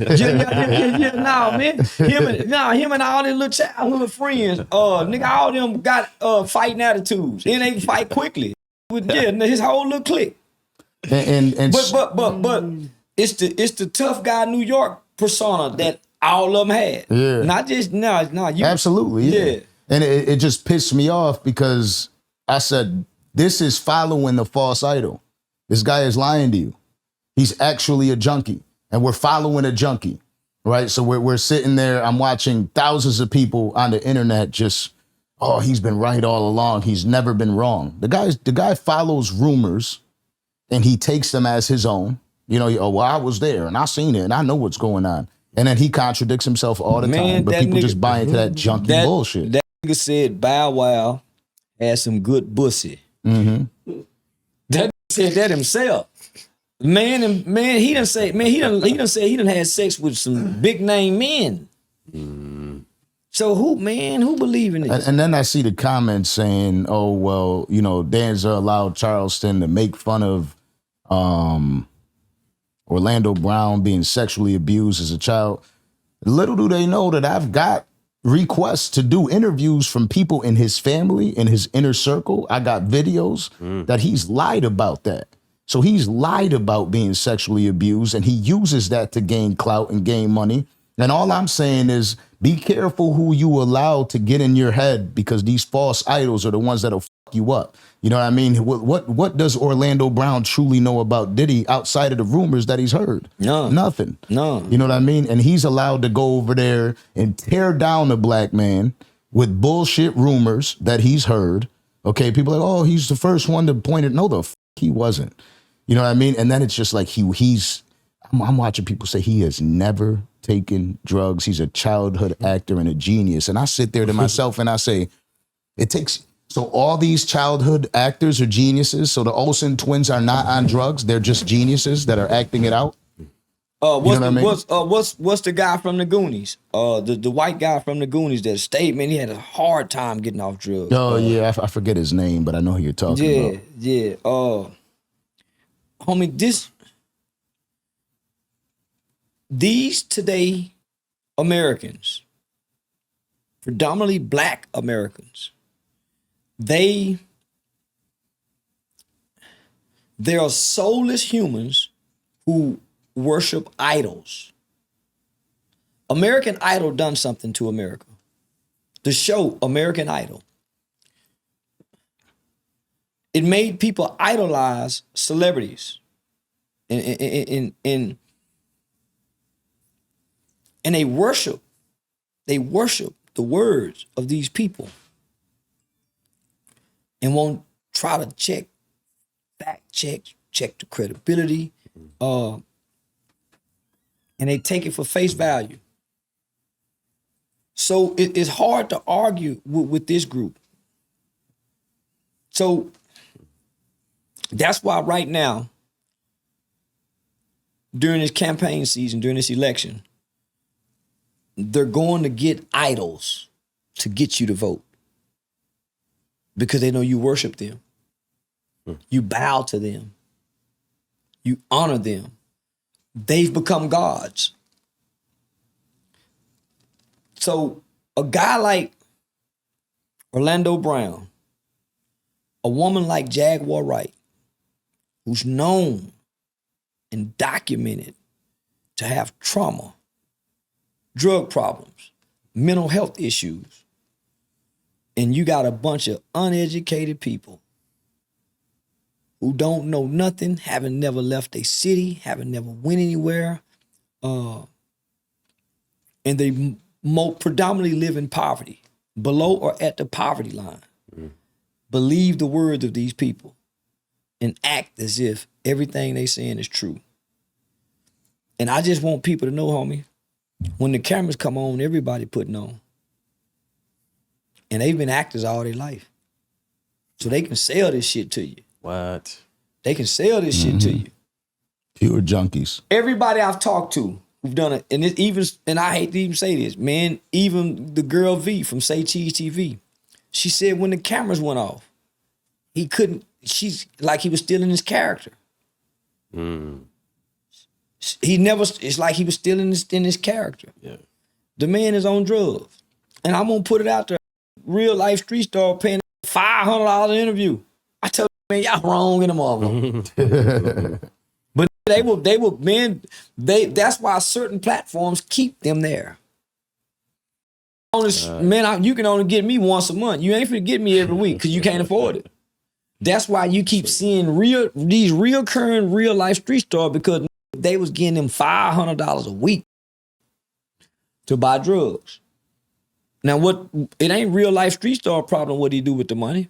man. Him and all his little childhood friends, nigga, all them got fighting attitudes. And they fight quickly. His whole little clique. But it's the tough guy New York persona that all of them had. Yeah. Not just you absolutely. Yeah. And it just pissed me off because I said, this is following the false idol. This guy is lying to you. He's actually a junkie. And we're following a junkie. Right? So we're sitting there, I'm watching thousands of people on the internet just, oh, he's been right all along. He's never been wrong. The guy follows rumors and he takes them as his own. I was there and I seen it and I know what's going on. And then he contradicts himself all the time. But people just buy into that junky bullshit. That nigga said Bow Wow had some good Boosie. Mm-hmm. That said that himself. He done said he done had sex with some big name men. So who believe in this? And then I see the comments saying, oh, well, Danza allowed Charleston to make fun of Orlando Brown being sexually abused as a child. Little do they know that I've got requests to do interviews from people in his family, in his inner circle. I got videos that he's lied about that. So he's lied about being sexually abused and he uses that to gain clout and gain money. And all I'm saying is be careful who you allow to get in your head because these false idols are the ones that'll fuck you up. You know what I mean? What does Orlando Brown truly know about Diddy outside of the rumors that he's heard? No. Nothing. No. You know what I mean? And he's allowed to go over there and tear down a black man with bullshit rumors that he's heard. Okay, people are like, oh, he's the first one to point it. No, the fuck he wasn't. You know what I mean? And then it's just like I'm watching people say he has never taken drugs. He's a childhood actor and a genius. And I sit there to myself and I say, so all these childhood actors are geniuses. So the Olsen twins are not on drugs. They're just geniuses that are acting it out. What's the guy from the Goonies? The white guy from the Goonies that stayed, man, he had a hard time getting off drugs. Oh, yeah, I forget his name, but I know who you're talking about. Yeah. Homie, these today Americans, predominantly black Americans, they are soulless humans who worship idols. American Idol done something to America. The show American Idol. It made people idolize celebrities. And they worship the words of these people and won't try to fact check the credibility, and they take it for face value. So it's hard to argue with this group. So that's why right now, during this campaign season, during this election, they're going to get idols to get you to vote because they know you worship them. You bow to them. You honor them. They've become gods. So a guy like Orlando Brown, a woman like Jaguar Wright, who's known and documented to have trauma, drug problems, mental health issues, and you got a bunch of uneducated people who don't know nothing, haven't never left a city, haven't never went anywhere, and they predominantly live in poverty, below or at the poverty line. Believe the words of these people and act as if everything they saying is true. And I just want people to know, homie, when the cameras come on, everybody putting on. And they've been actors all their life. So they can sell this shit to you. What? They can sell this shit to you. Pure junkies. Everybody I've talked to who've done it, and I hate to even say this, man, even the girl V from Say Cheese TV, she said when the cameras went off, she's like he was still in his character. It's like he was still in his character. Yeah. The man is on drugs. And I'm gonna put it out there. Real life street star paying $500 an interview. I tell you, man, y'all wrong in the motherfucker. But they will, man, that's why certain platforms keep them there. Man, you can only get me once a month. You ain't finna get me every week because you can't afford it. That's why you keep seeing these reoccurring real life street stars because they was getting them $500 a week to buy drugs. Now, it ain't real life street star problem what he do with the money,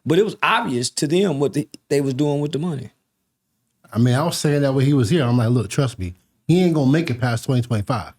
but it was obvious to them what they was doing with the money. I mean, I was saying that when he was here. I'm like, look, trust me, he ain't gonna make it past 2025.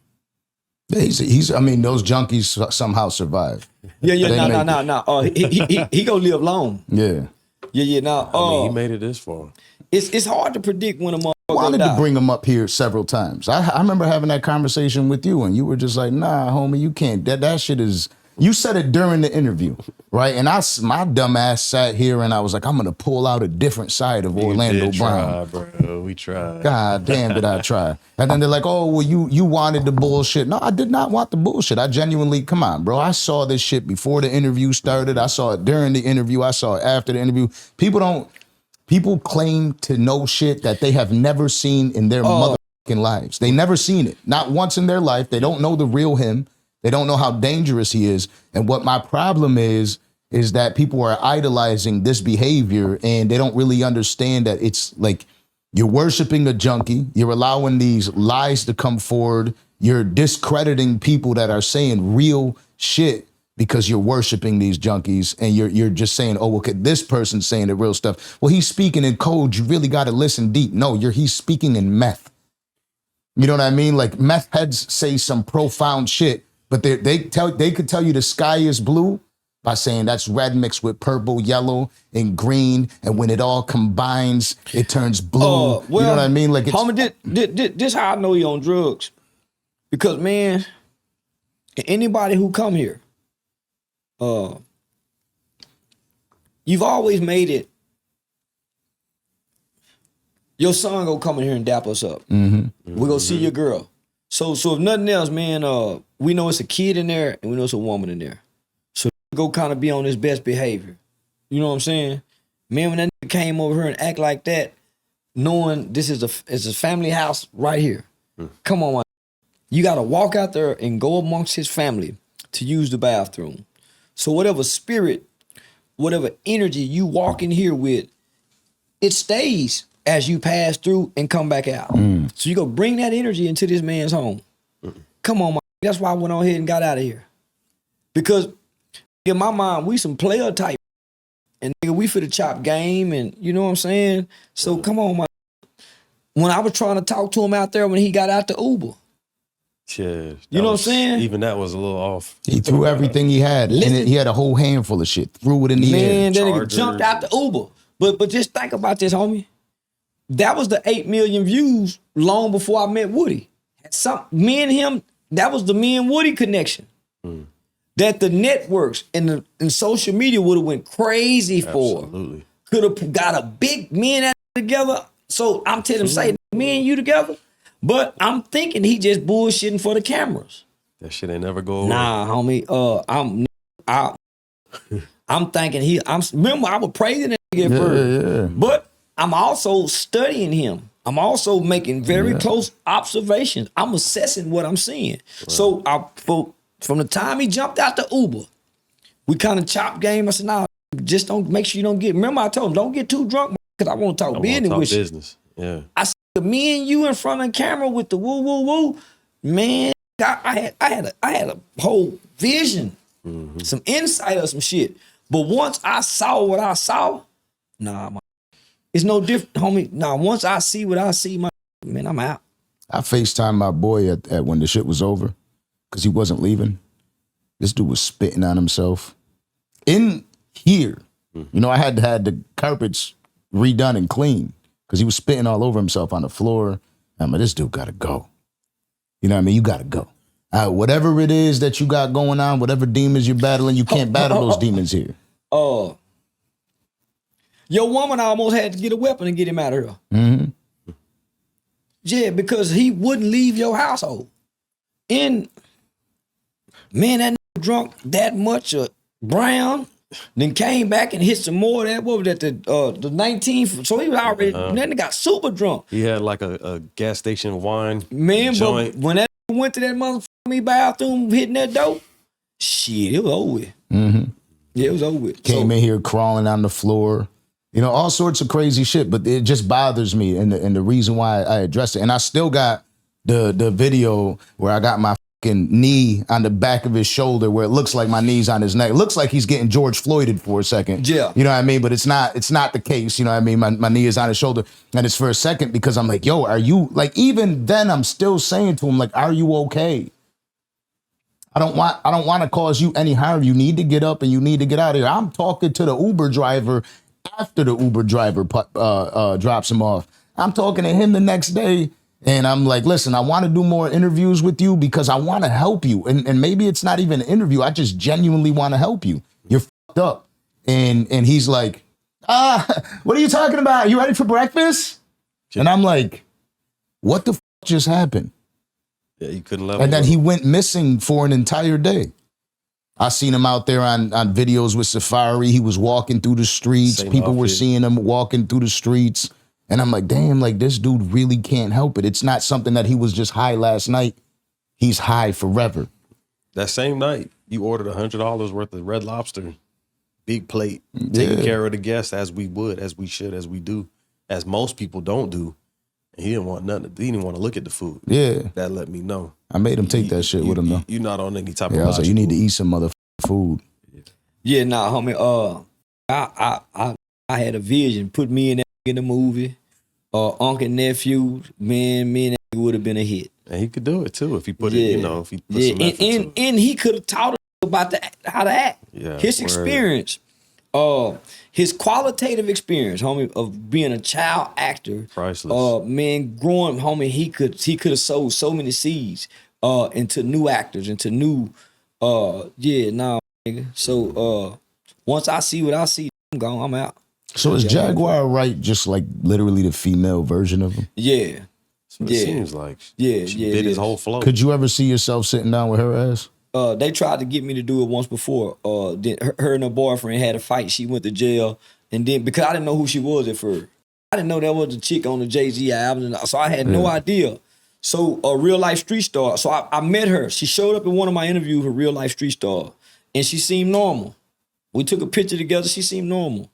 I mean, those junkies somehow survive. Yeah. No. He gonna live long. Yeah. Yeah. Now, he made it this far. It's hard to predict when a motherfucker I wanted die. to bring him up here several times. I remember having that conversation with you, and you were just like, "Nah, homie, you can't. That shit is." You said it during the interview, right? And my dumb ass sat here, and I was like, "I'm gonna pull out a different side of Orlando Brown." Bro. We tried. God damn, did I try? And then they're like, "Oh, well, you wanted the bullshit." No, I did not want the bullshit. I genuinely, come on, bro. I saw this shit before the interview started. I saw it during the interview. I saw it after the interview. People claim to know shit that they have never seen in their motherfucking lives. They never seen it. Not once in their life. They don't know the real him. They don't know how dangerous he is. And what my problem is that people are idolizing this behavior and they don't really understand that it's like you're worshiping a junkie. You're allowing these lies to come forward. You're discrediting people that are saying real shit because you're worshiping these junkies and you're just saying, oh, okay, this person's saying the real stuff. Well, he's speaking in code. You really got to listen deep. No, he's speaking in meth. You know what I mean? Like meth heads say some profound shit, but they could tell you the sky is blue by saying that's red mixed with purple, yellow, and green, and when it all combines, it turns blue. You know what I mean? Like, homie, this how I know you on drugs, because man, anybody who come here, you've always made it. Your son gonna come in here and dap us up. We go see your girl. So if nothing else, man, we know it's a kid in there and we know it's a woman in there. So go kind of be on his best behavior. You know what I'm saying? Man, when that nigga came over here and act like that, knowing this is a family house right here. Come on, man. You gotta walk out there and go amongst his family to use the bathroom. So whatever spirit, whatever energy you walk in here with, it stays as you pass through and come back out. So you go bring that energy into this man's home. Come on, man. That's why I went on ahead and got out of here. Because in my mind, we some player type. And nigga, we for the chop game and you know what I'm saying? So come on, man. When I was trying to talk to him out there when he got out the Uber. Yeah, you know what I'm saying? Even that was a little off. He threw everything he had. And he had a whole handful of shit. Threw it in the air. Man, that nigga jumped out the Uber. But just think about this, homie. That was the 8 million views long before I met Woody. Me and him That was the me and Woody connection. That the networks and social media would have went crazy for. Absolutely. Could have got a big me and that together. So I'm telling him, say me and you together. But I'm thinking he just bullshitting for the cameras. That shit ain't never go away. Nah, homie. I'm thinking remember I was praising that nigga at first. Yeah. But I'm also studying him. I'm also making very close observations. I'm assessing what I'm seeing. Right. So from the time he jumped out the Uber, we kind of chopped game. I said, nah, just don't make sure you don't get. Remember I told him, don't get too drunk because I want to talk business. Yeah. I said, me and you in front of the camera with the woo woo woo, man. I had a whole vision, some insight of some shit. But once I saw what I saw, it's no different, homie. Nah, once I see what I see, man, I'm out. I FaceTimed my boy at when the shit was over because he wasn't leaving. This dude was spitting on himself. In here, you know, I had the carpets redone and cleaned because he was spitting all over himself on the floor. I'm like, this dude gotta go. You know what I mean? You gotta go. Whatever it is that you got going on, whatever demons you're battling, you can't battle those demons here. Your woman almost had to get a weapon and get him out of here. Mm-hmm. Yeah, because he wouldn't leave your household. And man, that nigga drunk that much brown, then came back and hit some more of that. What was that? The 19th. So he was already. Then he got super drunk. He had like a gas station wine. Man, joint. But when that went to that motherfucking bathroom hitting that dope, shit, it was over with. Mm-hmm. Yeah, it was over with. Came in here crawling on the floor. You know, all sorts of crazy shit, but it just bothers me, and the reason why I addressed it. And I still got the video where I got my fucking knee on the back of his shoulder where it looks like my knee's on his neck. It looks like he's getting George Floyded for a second. Yeah. You know what I mean? But it's not the case. You know what I mean? My knee is on his shoulder. And it's for a second because I'm like, yo, are you, like, even then I'm still saying to him, like, are you okay? I don't want to cause you any harm. You need to get up and you need to get out of here. I'm talking to the Uber driver after the Uber driver drops him off. I'm talking to him the next day, and I'm like, listen, I want to do more interviews with you because I want to help you. And maybe it's not even an interview. I just genuinely want to help you. You're fucked up. And he's like, what are you talking about? You ready for breakfast? And I'm like, what the fuck just happened? Yeah, you couldn't let him. And then he went missing for an entire day. I seen him out there on videos with Safari. He was walking through the streets. Same People were outfit. seeing him walking through the streets. And I'm like, damn, like this dude really can't help it. It's not something that he was just high last night. He's high forever. That same night, you ordered $100 worth of Red Lobster, big plate, taking care of the guests as we would, as we should, as we do, as most people don't do. And he didn't want nothing. He didn't want to look at the food. Yeah. That let me know. I made him take that shit with him, though. You're not on any type of Yeah, I was like, you need to eat some motherfucking food. Yeah, nah, homie. I had a vision. Put me and that in the movie. Uncle and nephew, man, me and that would have been a hit. And he could do it too if he put it, if he put some effort to it. And he could have taught us about how to act. Yeah, his experience, his qualitative experience, homie, of being a child actor. Priceless. Man, growing, homie, he could have sowed so many seeds into new actors, into new, nigga. So once I see what I see, I'm gone. I'm out. So is Jaguar Wright just like literally the female version of him? Yeah. That's what it seems like. Yeah, She yeah, did it his is. whole flow. Could you ever see yourself sitting down with her ass? They tried to get me to do it once before. Then her and her boyfriend had a fight. She went to jail, and then because I didn't know who she was at first, I didn't know that was the chick on the Jay-Z album, so I had no idea. So a real life street star. So I met her. She showed up in one of my interviews, a real life street star, and she seemed normal. We took a picture together. She seemed normal.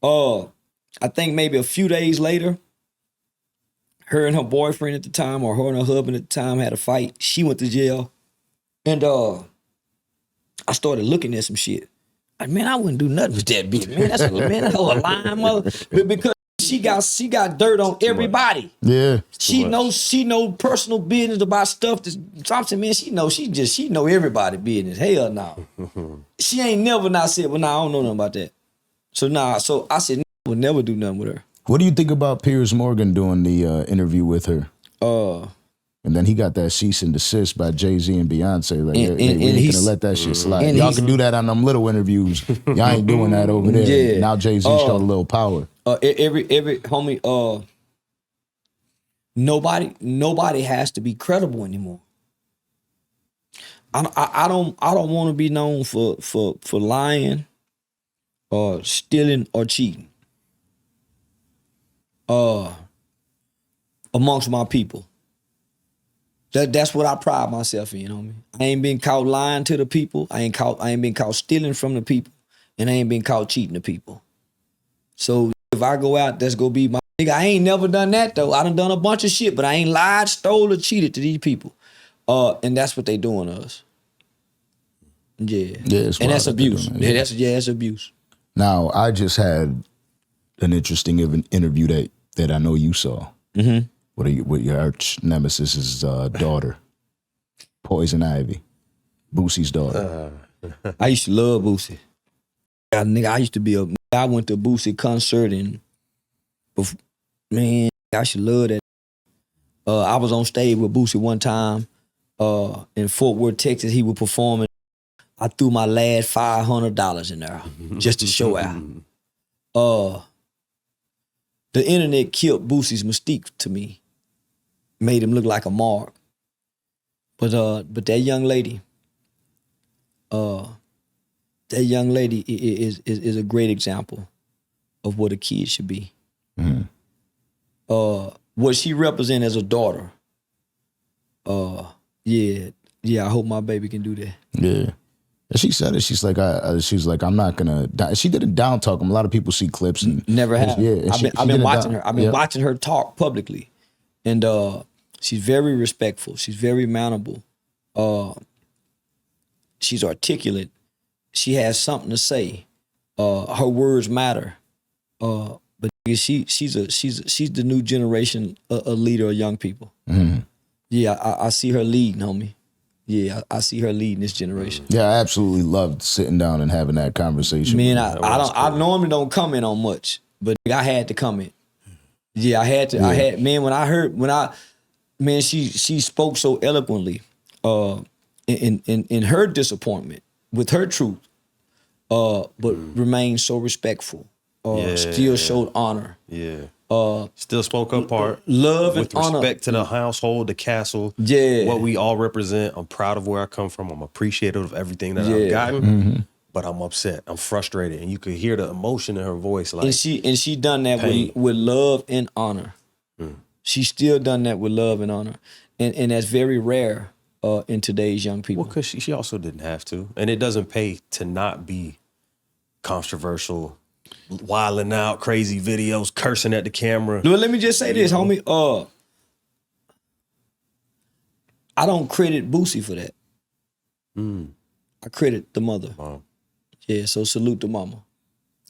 I think maybe a few days later, her and her boyfriend at the time, or her and her husband at the time, had a fight. She went to jail. And I started looking at some shit. Like, man, I wouldn't do nothing with that bitch. Man, that's a lying mother. But because she got dirt on everybody. Yeah. She know personal business about stuff that's Thompson, man. She know everybody business. Hell no. She ain't never not said, well, nah, I don't know nothing about that. So I said, I would never do nothing with her. What do you think about Piers Morgan doing the interview with her? And then he got that cease and desist by Jay-Z and Beyonce. Like, And we ain't he's- gonna let that shit slide. and Y'all he's- can do that on them little interviews. Y'all ain't doing that over there. Yeah. Now Jay-Z showed a little power. Every homie, nobody has to be credible anymore. I don't want to be known for lying or stealing or cheating. Amongst my people. That's what I pride myself in, you know what I mean? I ain't been caught lying to the people. I ain't been caught stealing from the people, and I ain't been caught cheating the people. So if I go out, that's gonna be my nigga. I ain't never done that though. I done a bunch of shit, but I ain't lied, stole, or cheated to these people. And that's what they doing to us. Yeah. it's And wild that's that they abuse. doing that, That's abuse. Now, I just had an interesting interview that I know you saw. Mm-hmm. With your arch nemesis' daughter, Poison Ivy, Boosie's daughter. I used to love Boosie. I went to a Boosie concert and man, I should love that. I was on stage with Boosie one time in Fort Worth, Texas. He was performing. I threw my last $500 in there just to show out. The internet killed Boosie's mystique to me. Made him look like a mark. But that young lady, is a great example of what a kid should be. Mm-hmm. What she represents as a daughter. I hope my baby can do that. Yeah. And she said it. She's like, I'm not gonna. She didn't down talk him. A lot of people see clips and Never have. Yeah, I've been watching her. I've been watching her talk publicly, and she's very respectful. She's very manable. She's articulate. She has something to say. Her words matter. But she's the new generation a leader of young people. Mm-hmm. Yeah, I see her leading, homie. Yeah, I see her leading this generation. Yeah, I absolutely loved sitting down and having that conversation. Man, I normally don't comment on much, but I had to comment. Yeah, I had to. Yeah. She spoke so eloquently in her disappointment with her truth, but remained so respectful. Still showed honor. Yeah. Still spoke up part. Love and with honor. respect to the household, the castle. Yeah. What we all represent. I'm proud of where I come from. I'm appreciative of everything that Yeah. I've gotten. Mm-hmm. But I'm upset. I'm frustrated. And you could hear the emotion in her voice. Like, And she done that pain. with love and honor. She still done that with love and honor. And that's very rare in today's young people. well, because she also didn't have to. And it doesn't pay to not be controversial, wilding out, crazy videos, cursing at the camera. Well, let me just say this, homie. I don't credit Boosie for that. I credit the mother. Wow. Yeah, so salute the mama.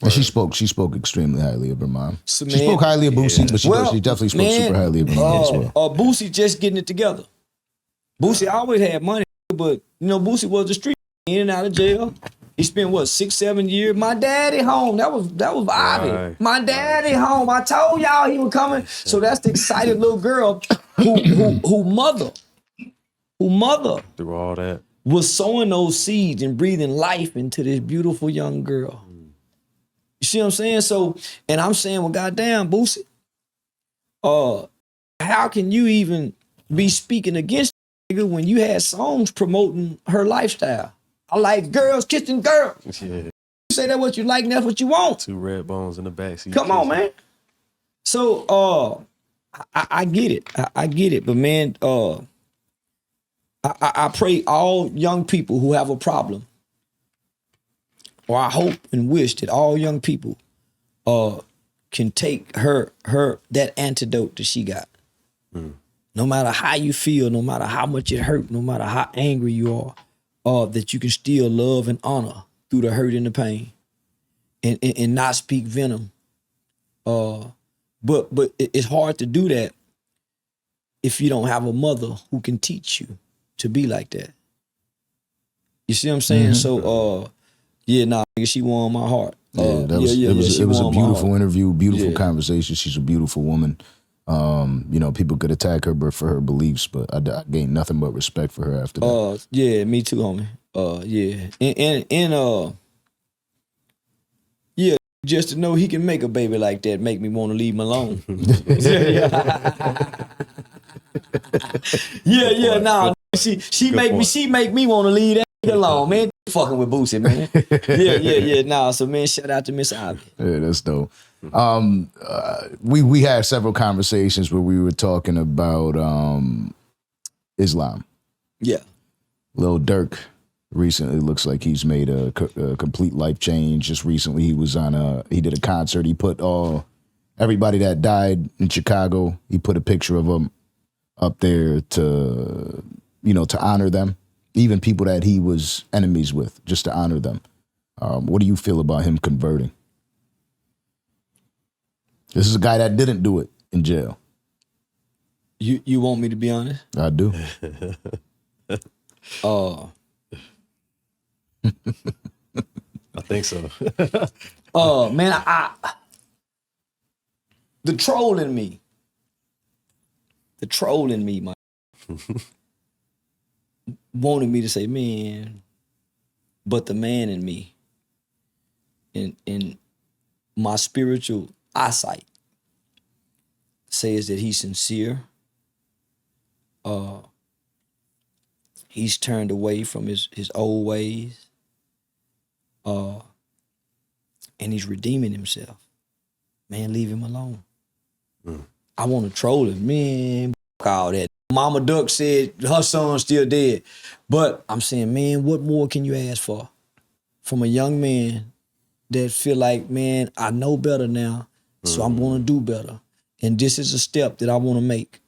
And she spoke extremely highly of her mom. So, She man, spoke highly of Boosie, but she definitely spoke super highly of her mom as well. Boosie just getting it together. Boosie always had money, but Boosie was the street in and out of jail. He spent 6-7 years. My daddy home. That was Ivy. Right. My daddy home. I told y'all he was coming. So that's the excited little girl who mother Through all that. was sowing those seeds and breathing life into this beautiful young girl. You see what I'm saying? So, and I'm saying, well, goddamn, Boosie, how can you even be speaking against nigga when you had songs promoting her lifestyle? I like girls kissing girls. Yeah. You say that what you like and that's what you want. 2 red bones in the backseat. Come on, man. So, I get it. I get it. But man, I pray all young people who have a problem, or I hope and wish that all young people can take her that antidote that she got. No matter how you feel, no matter how much it hurt, no matter how angry you are, that you can still love and honor through the hurt and the pain, and not speak venom. But it's hard to do that if you don't have a mother who can teach you to be like that. You see what I'm saying? So, she won my heart. It was a beautiful interview, beautiful conversation. She's a beautiful woman. You know, people could attack her for her beliefs, but I gained nothing but respect for her after that. Yeah, me too, homie. Yeah, yeah, just to know he can make a baby like that make me want to leave him alone. yeah. Nah, she make me want to leave that nigga alone, man. Fucking with Boosie, man. Yeah. Nah, so man, shout out to Miss Ivy. Yeah, that's dope. We had several conversations where we were talking about Islam. Yeah. Lil Durk recently looks like he's made a complete life change. Just recently, he did a concert. He put everybody that died in Chicago. He put a picture of them up there to honor them, even people that he was enemies with, just to honor them. What do you feel about him converting? This is a guy that didn't do it in jail. You want me to be honest? I do. I think so. Man, the troll in me, man, wanted me to say, man, but the man in me, in my spiritual eyesight, says that he's sincere. He's turned away from his old ways. And he's redeeming himself. Man, leave him alone. I want to troll him. Man, all that. Mama Duck said her son's still dead. But I'm saying, man, what more can you ask for from a young man that feel like, man, I know better now, so I'm going to do better. And this is a step that I want to make.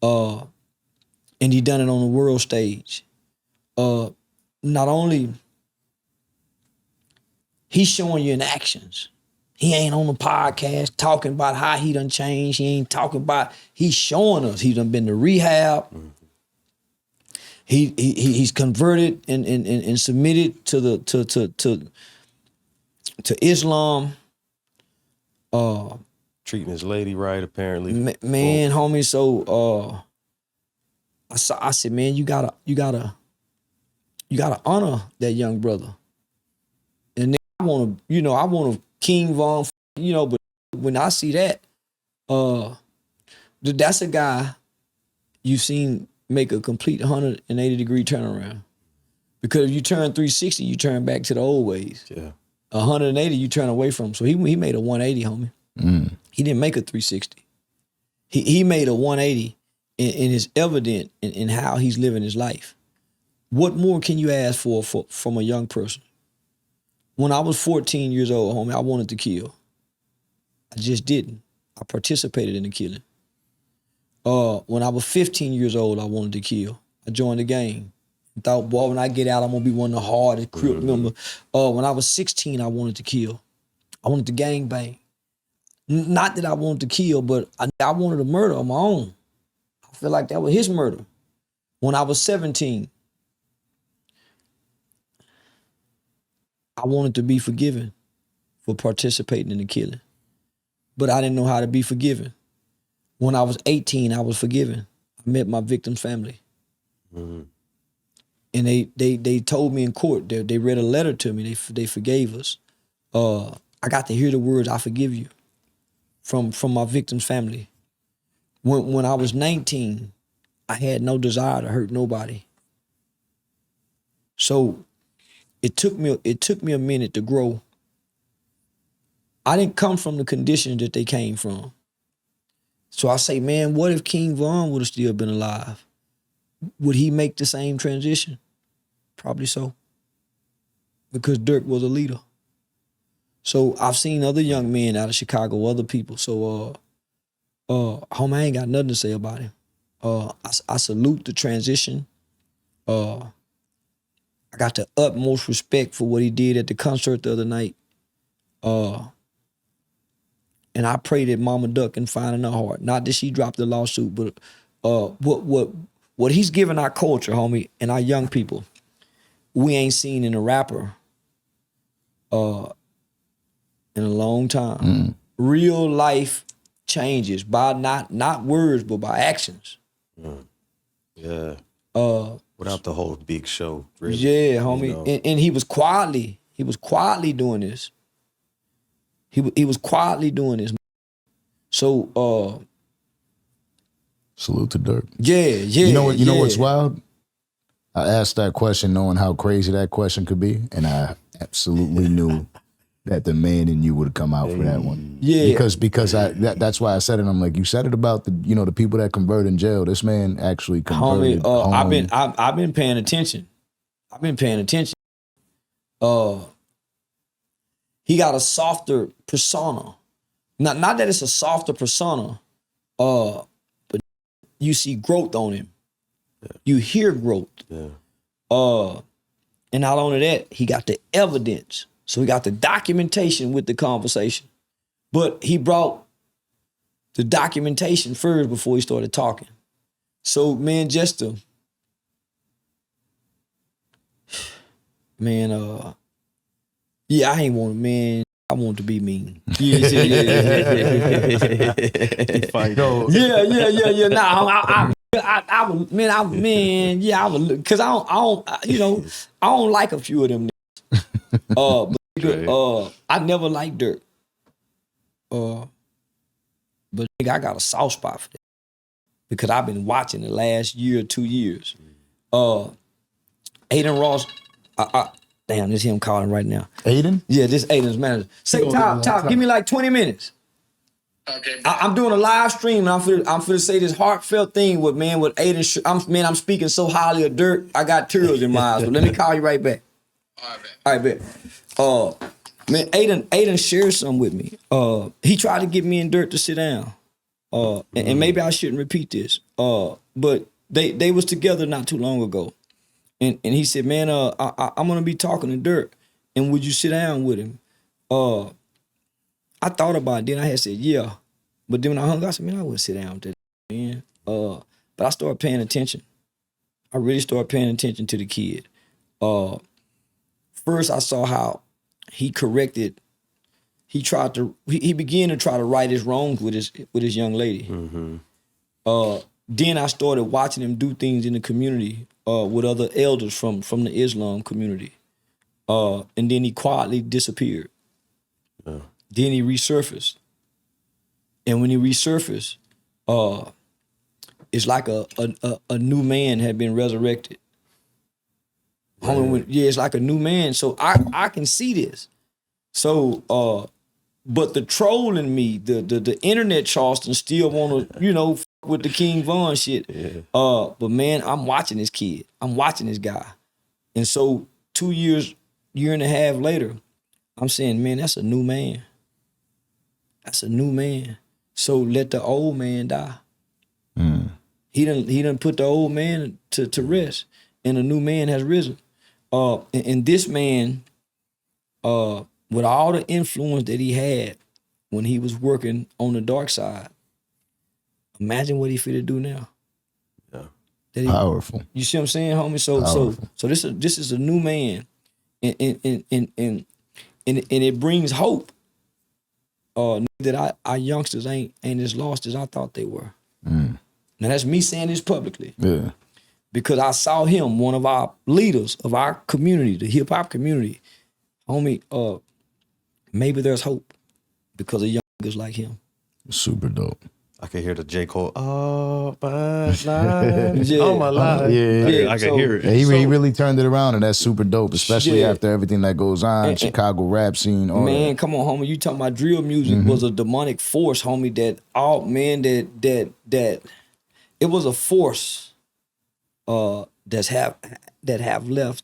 And he done it on the world stage. Not only he's showing you in actions. He ain't on the podcast talking about how he done changed. He ain't talking about, he's showing us. He done been to rehab. He's converted and submitted to Islam. Treating his lady right, apparently. Man, homie, so I said, man, you gotta honor that young brother. And then I want to King Von, but when I see that, that's a guy you've seen make a complete 180-degree turnaround. Because if you turn 360, you turn back to the old ways. Yeah. 180, you turn away from. So he made a 180, homie. He didn't make a 360. He made a 180, and it's evident in how he's living his life. What more can you ask for from a young person? When I was 14 years old, homie, I wanted to kill. I just didn't. I participated in the killing. When I was 15 years old, I wanted to kill. I joined the gang. I thought, boy, when I get out, I'm going to be one of the hardest Crip members. When I was 16, I wanted to kill. I wanted to gang bang. Not that I wanted to kill, but I wanted to murder on my own. I feel like that was his murder. When I was 17, I wanted to be forgiven for participating in the killing. But I didn't know how to be forgiven. When I was 18, I was forgiven. I met my victim's family. And they told me in court, they read a letter to me, they forgave us. I got to hear the words, I forgive you, from my victim's family. When I was 19, I had no desire to hurt nobody. So it took me a minute to grow. I didn't come from the conditions that they came from. So I say, man, what if King Von would have still been alive? Would he make the same transition? Probably so. Because Durk was a leader. So I've seen other young men out of Chicago, other people. So homie, I ain't got nothing to say about him. I salute the transition. I got the utmost respect for what he did at the concert the other night. And I pray that Mama Duck can find in her heart. Not that she dropped the lawsuit, but what he's giving our culture, homie, and our young people, we ain't seen in a rapper in a long time. Real life changes by not words, but by actions. Yeah. Without the whole big show, really. Yeah, homie. You know? And he was quietly doing this. He was quietly doing this. So Salute to Durk. yeah. You know what's wild? I asked that question knowing how crazy that question could be, and I absolutely knew that the man in you would come out for that one. Yeah. Because that's why I said it. I'm like, you said it about the people that convert in jail. This man actually converted. Homie, I've been paying attention. He got a softer persona. Not that it's a softer persona, but you see growth on him. Yeah. You hear growth. Yeah. And not only that, he got the evidence. So he got the documentation with the conversation. But he brought the documentation first before he started talking. So, man, yeah, I ain't want, man, I want to be mean. Yeah. Nah, I would, because I don't like a few of them niggas. But I never liked Durk. But nigga, I got a soft spot for that because I've been watching the last year or 2 years. Adin Ross, damn, this him calling right now. Adin? Yeah, this Adin's manager. Say, Top, give me like 20 minutes. Okay. I'm doing a live stream and I'm finna say this heartfelt thing with Adin. I'm speaking so highly of Durk, I got tears in my eyes. But let me call you right back. All right, bet. Man, Adin shared something with me. He tried to get me and Durk to sit down. And maybe I shouldn't repeat this. But they was together not too long ago. And he said, man, I'm gonna be talking to Durk. And would you sit down with him? I thought about it, then I had said, yeah. But then when I hung up, I said, man, I wouldn't sit down with that man. But I started paying attention. I really started paying attention to the kid. First, I saw how he corrected. He began to try to right his wrongs with his young lady. Mm-hmm. Then I started watching him do things in the community with other elders from the Islam community. And then he quietly disappeared. Yeah. Then he resurfaced. And when he resurfaced, it's like a new man had been resurrected. It's like a new man. So I can see this. So, but the troll in me, the internet Charleston still want to, with the King Von shit. Yeah. But man, I'm watching this kid. I'm watching this guy. And so 2 years, year and a half later, I'm saying, man, that's a new man. That's a new man. So let the old man die. Mm. He done put the old man to rest, and a new man has risen. And this man, with all the influence that he had when he was working on the dark side, imagine what he finna do now. Yeah, powerful. You see what I'm saying, homie? So this is a new man, and it brings hope. That our youngsters ain't as lost as I thought they were. Mm. Now that's me saying this publicly. Yeah. Because I saw him, one of our leaders of our community, the hip hop community. Homie, maybe there's hope because of young niggas like him. Super dope. I can hear the J. Cole, oh my life. Yeah. Oh my life. Yeah. I can hear it. Yeah, he really turned it around, and that's super dope, especially after everything that goes on, Chicago rap scene. Man, come on, homie. You talking about drill music was a demonic force, homie, that it was a force that have left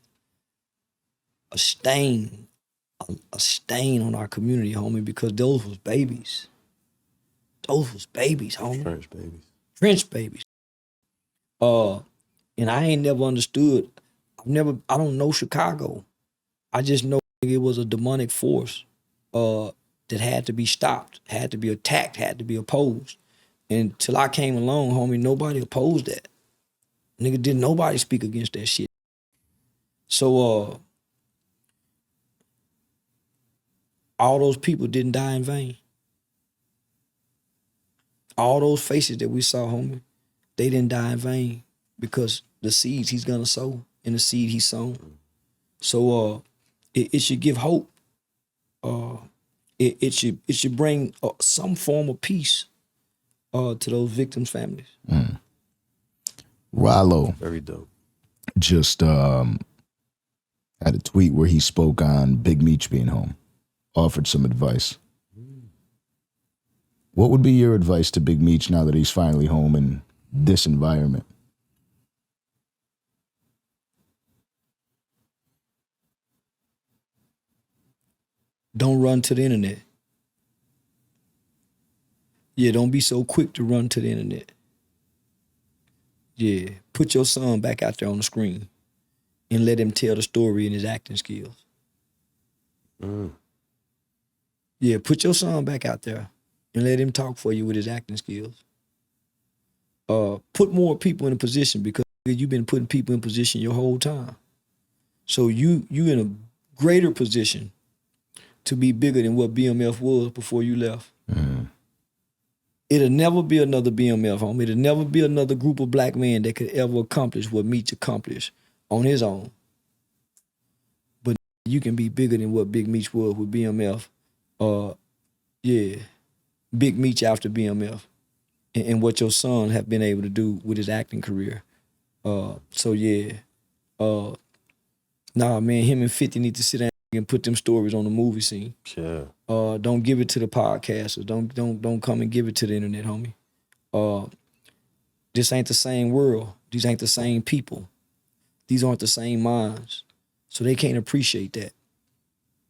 a stain on our community, homie, because those was babies. Those was babies, homie. Trench babies. And I ain't never understood. I don't know Chicago. I just know it was a demonic force that had to be stopped, had to be attacked, had to be opposed. And till I came along, homie, nobody opposed that. Nigga, didn't nobody speak against that shit. So all those people didn't die in vain. All those faces that we saw, homie, they didn't die in vain because the seeds he's gonna sow and the seed he sown. So it should give hope. It should bring some form of peace to those victims' families. Wallo Very dope. just had a tweet where he spoke on Big Meech being home, offered some advice. What would be your advice to Big Meech now that he's finally home in this environment? Don't run to the internet. Yeah, don't be so quick to run to the internet. Yeah, put your son back out there on the screen and let him tell the story in his acting skills. Yeah, put your son back out there and let him talk for you with his acting skills. Put more people in a position because you've been putting people in position your whole time. So you in a greater position to be bigger than what BMF was before you left. It'll never be another BMF, homie. It'll never be another group of black men that could ever accomplish what Meech accomplished on his own. But you can be bigger than what Big Meech was with BMF. Big Meech after BMF. And what your son have been able to do with his acting career. Nah, man, him and 50 need to sit down and put them stories on the movie scene. Yeah. Don't give it to the podcasters. Don't come and give it to the internet, homie. This ain't the same world. These ain't the same people. These aren't the same minds. So they can't appreciate that.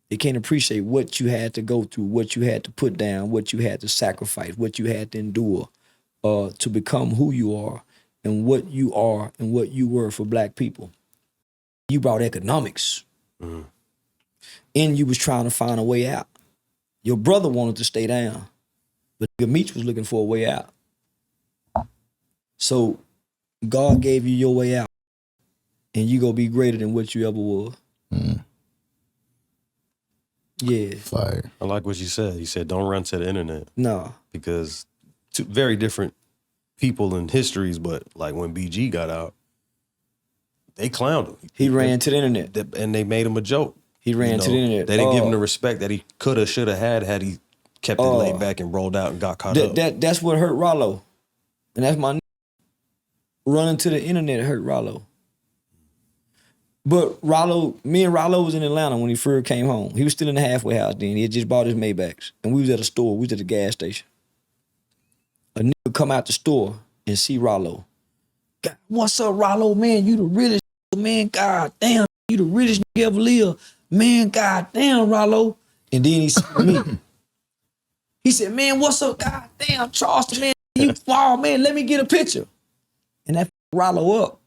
They can't appreciate what you had to go through, what you had to put down, what you had to sacrifice, what you had to endure to become who you are and what you were for black people. You brought economics. And you was trying to find a way out. Your brother wanted to stay down, but Meech was looking for a way out. So God gave you your way out, and you gonna be greater than what you ever was. Yeah. Fire. I like what you said. You said don't run to the internet. No. Because two very different people and histories, but like when BG got out, they clowned him. He ran to the internet. And they made him a joke. He ran to the internet. They didn't give him the respect that he coulda, shoulda had he kept it laid back and rolled out and got caught up. That's what hurt Wallo. And that's my running to the internet hurt Wallo. But me and Wallo was in Atlanta when he first came home. He was still in the halfway house then. He had just bought his Maybachs. And we was at a store. We was at the gas station. A nigga come out the store and see Wallo. God, what's up, Wallo? Man, you the realest, man. God damn, you the realest nigga ever live. Man, God damn, Wallo. And then he said to me. He said, man, what's up? God damn, Charleston, man. You fall, man. Let me get a picture. And that Wallo up.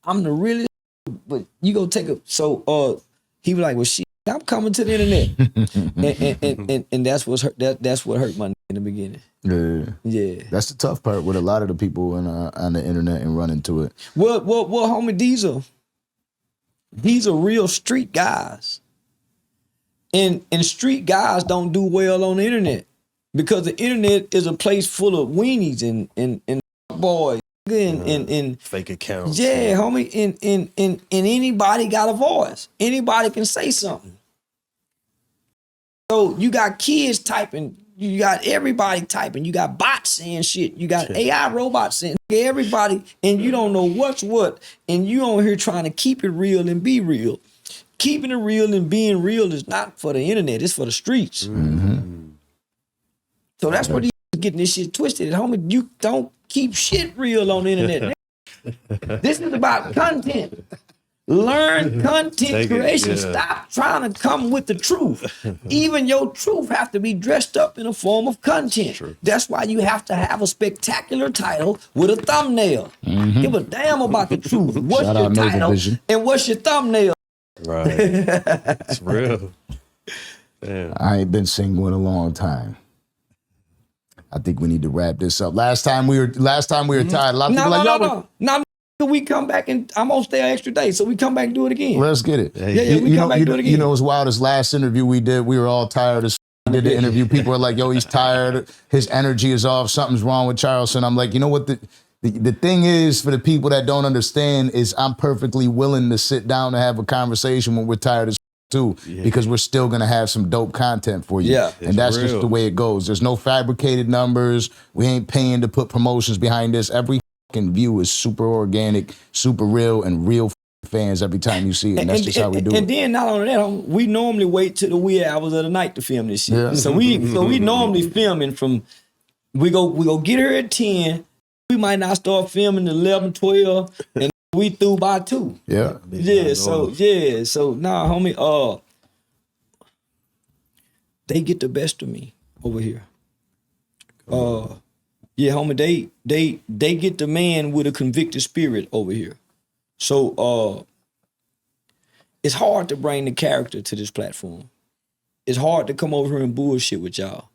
I'm the realest, but you go take a. So he was like, well, shit, I'm coming to the internet. and that's what hurt. That's what hurt my in the beginning. Yeah. That's the tough part with a lot of the people on the internet and run into it. Well, homie, these are real street guys. And street guys don't do well on the internet because the internet is a place full of weenies and boys and fake accounts. Yeah, homie, and anybody got a voice. Anybody can say something. So you got kids typing, you got everybody typing, you got bots saying shit, you got AI robots saying everybody, and you don't know what's what, and you on here trying to keep it real and be real. Keeping it real and being real is not for the internet, it's for the streets. So that's where these getting this shit twisted. Homie, you don't keep shit real on the internet. This is about content. Learn content creation. Stop trying to come with the truth. Even your truth have to be dressed up in a form of content. True. That's why you have to have a spectacular title with a thumbnail. Give a damn about the truth. What's Shout your out title Vision. and what's your thumbnail? Right. It's real. Damn. I ain't been single in a long time. I think we need to wrap this up. Last time we were tired. A lot of people like, No. We come back and I'm gonna stay an extra day, so we come back and do it again. Let's get it. Yeah, we come back and do it again. You know, as wild as last interview we did, we were all tired as did the interview. People are like, yo, he's tired. His energy is off. Something's wrong with Charleston. I'm like, you know what? The thing is, for the people that don't understand, is I'm perfectly willing to sit down and have a conversation when we're tired as too, because we're still gonna have some dope content for you. Yeah, and that's just the way it goes. There's no fabricated numbers. We ain't paying to put promotions behind this. Every fucking view is super organic, super real, and real fans every time you see it. And that's just how we do it. And then not only that, we normally wait till the wee hours of the night to film this shit. Yeah. So we normally filming from, we go get her at 10. We might not start filming at 11, 12, and we through by 2. Yeah. So nah, homie, they get the best of me over here. Yeah, homie, they get the man with a convicted spirit over here. So it's hard to bring the character to this platform. It's hard to come over here and bullshit with y'all.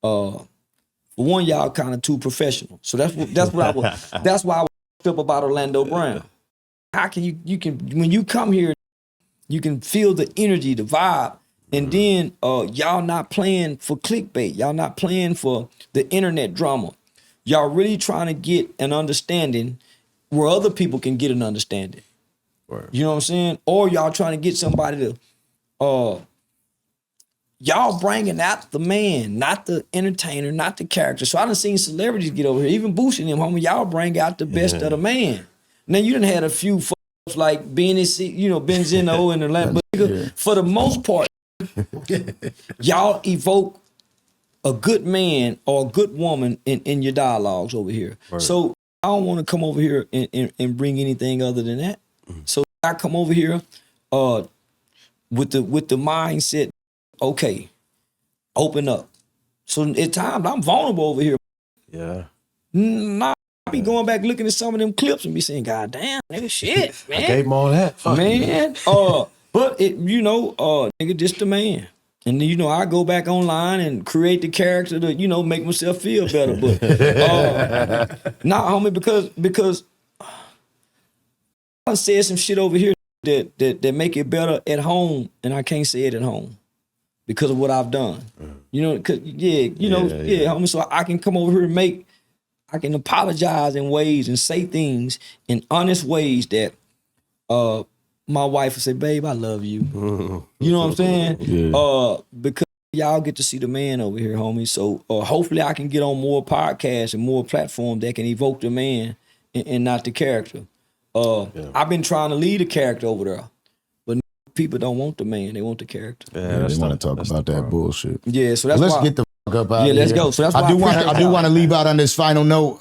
For one, y'all kind of too professional. So that's why I was up about Orlando Brown. How can you can when you come here, you can feel the energy, the vibe, and then y'all not playing for clickbait. Y'all not playing for the internet drama. Y'all really trying to get an understanding where other people can get an understanding. Right. You know what I'm saying? Or y'all trying to get somebody to y'all bringing out the man, not the entertainer, not the character. So I done seen celebrities get over here, even Boosie and them, homie. Y'all bring out the best of the man. Now you done had a few folks like Benzino and Atlanta, but for the most part, y'all evoke a good man or a good woman in your dialogues over here. Right. So I don't want to come over here and bring anything other than that. So I come over here with the mindset, okay, open up. So at times I'm vulnerable over here. Yeah. Nah, I be going back looking at some of them clips and be saying, God damn, nigga, shit, man. I gave him all that. Fuck man. But it, nigga, just the man. And then, I go back online and create the character to, make myself feel better. But nah, homie, because I said some shit over here that make it better at home, and I can't say it at home because of what I've done. Homie, so I can come over here and I can apologize in ways and say things in honest ways that my wife would say, babe, I love you. You know what I'm saying? Yeah. Because y'all get to see the man over here, homie. So hopefully I can get on more podcasts and more platforms that can evoke the man and not the character. I've been trying to lead a character over there, but people don't want the man; they want the character. Yeah, they want to talk about that bullshit. Yeah, so that's let's why, get the fuck up out. Yeah, let's here. go. So that's why I do want to leave out on this final note.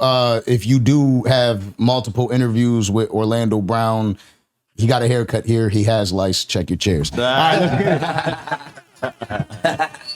If you do have multiple interviews with Orlando Brown, he got a haircut here. He has lice. Check your chairs. All right, let's get it.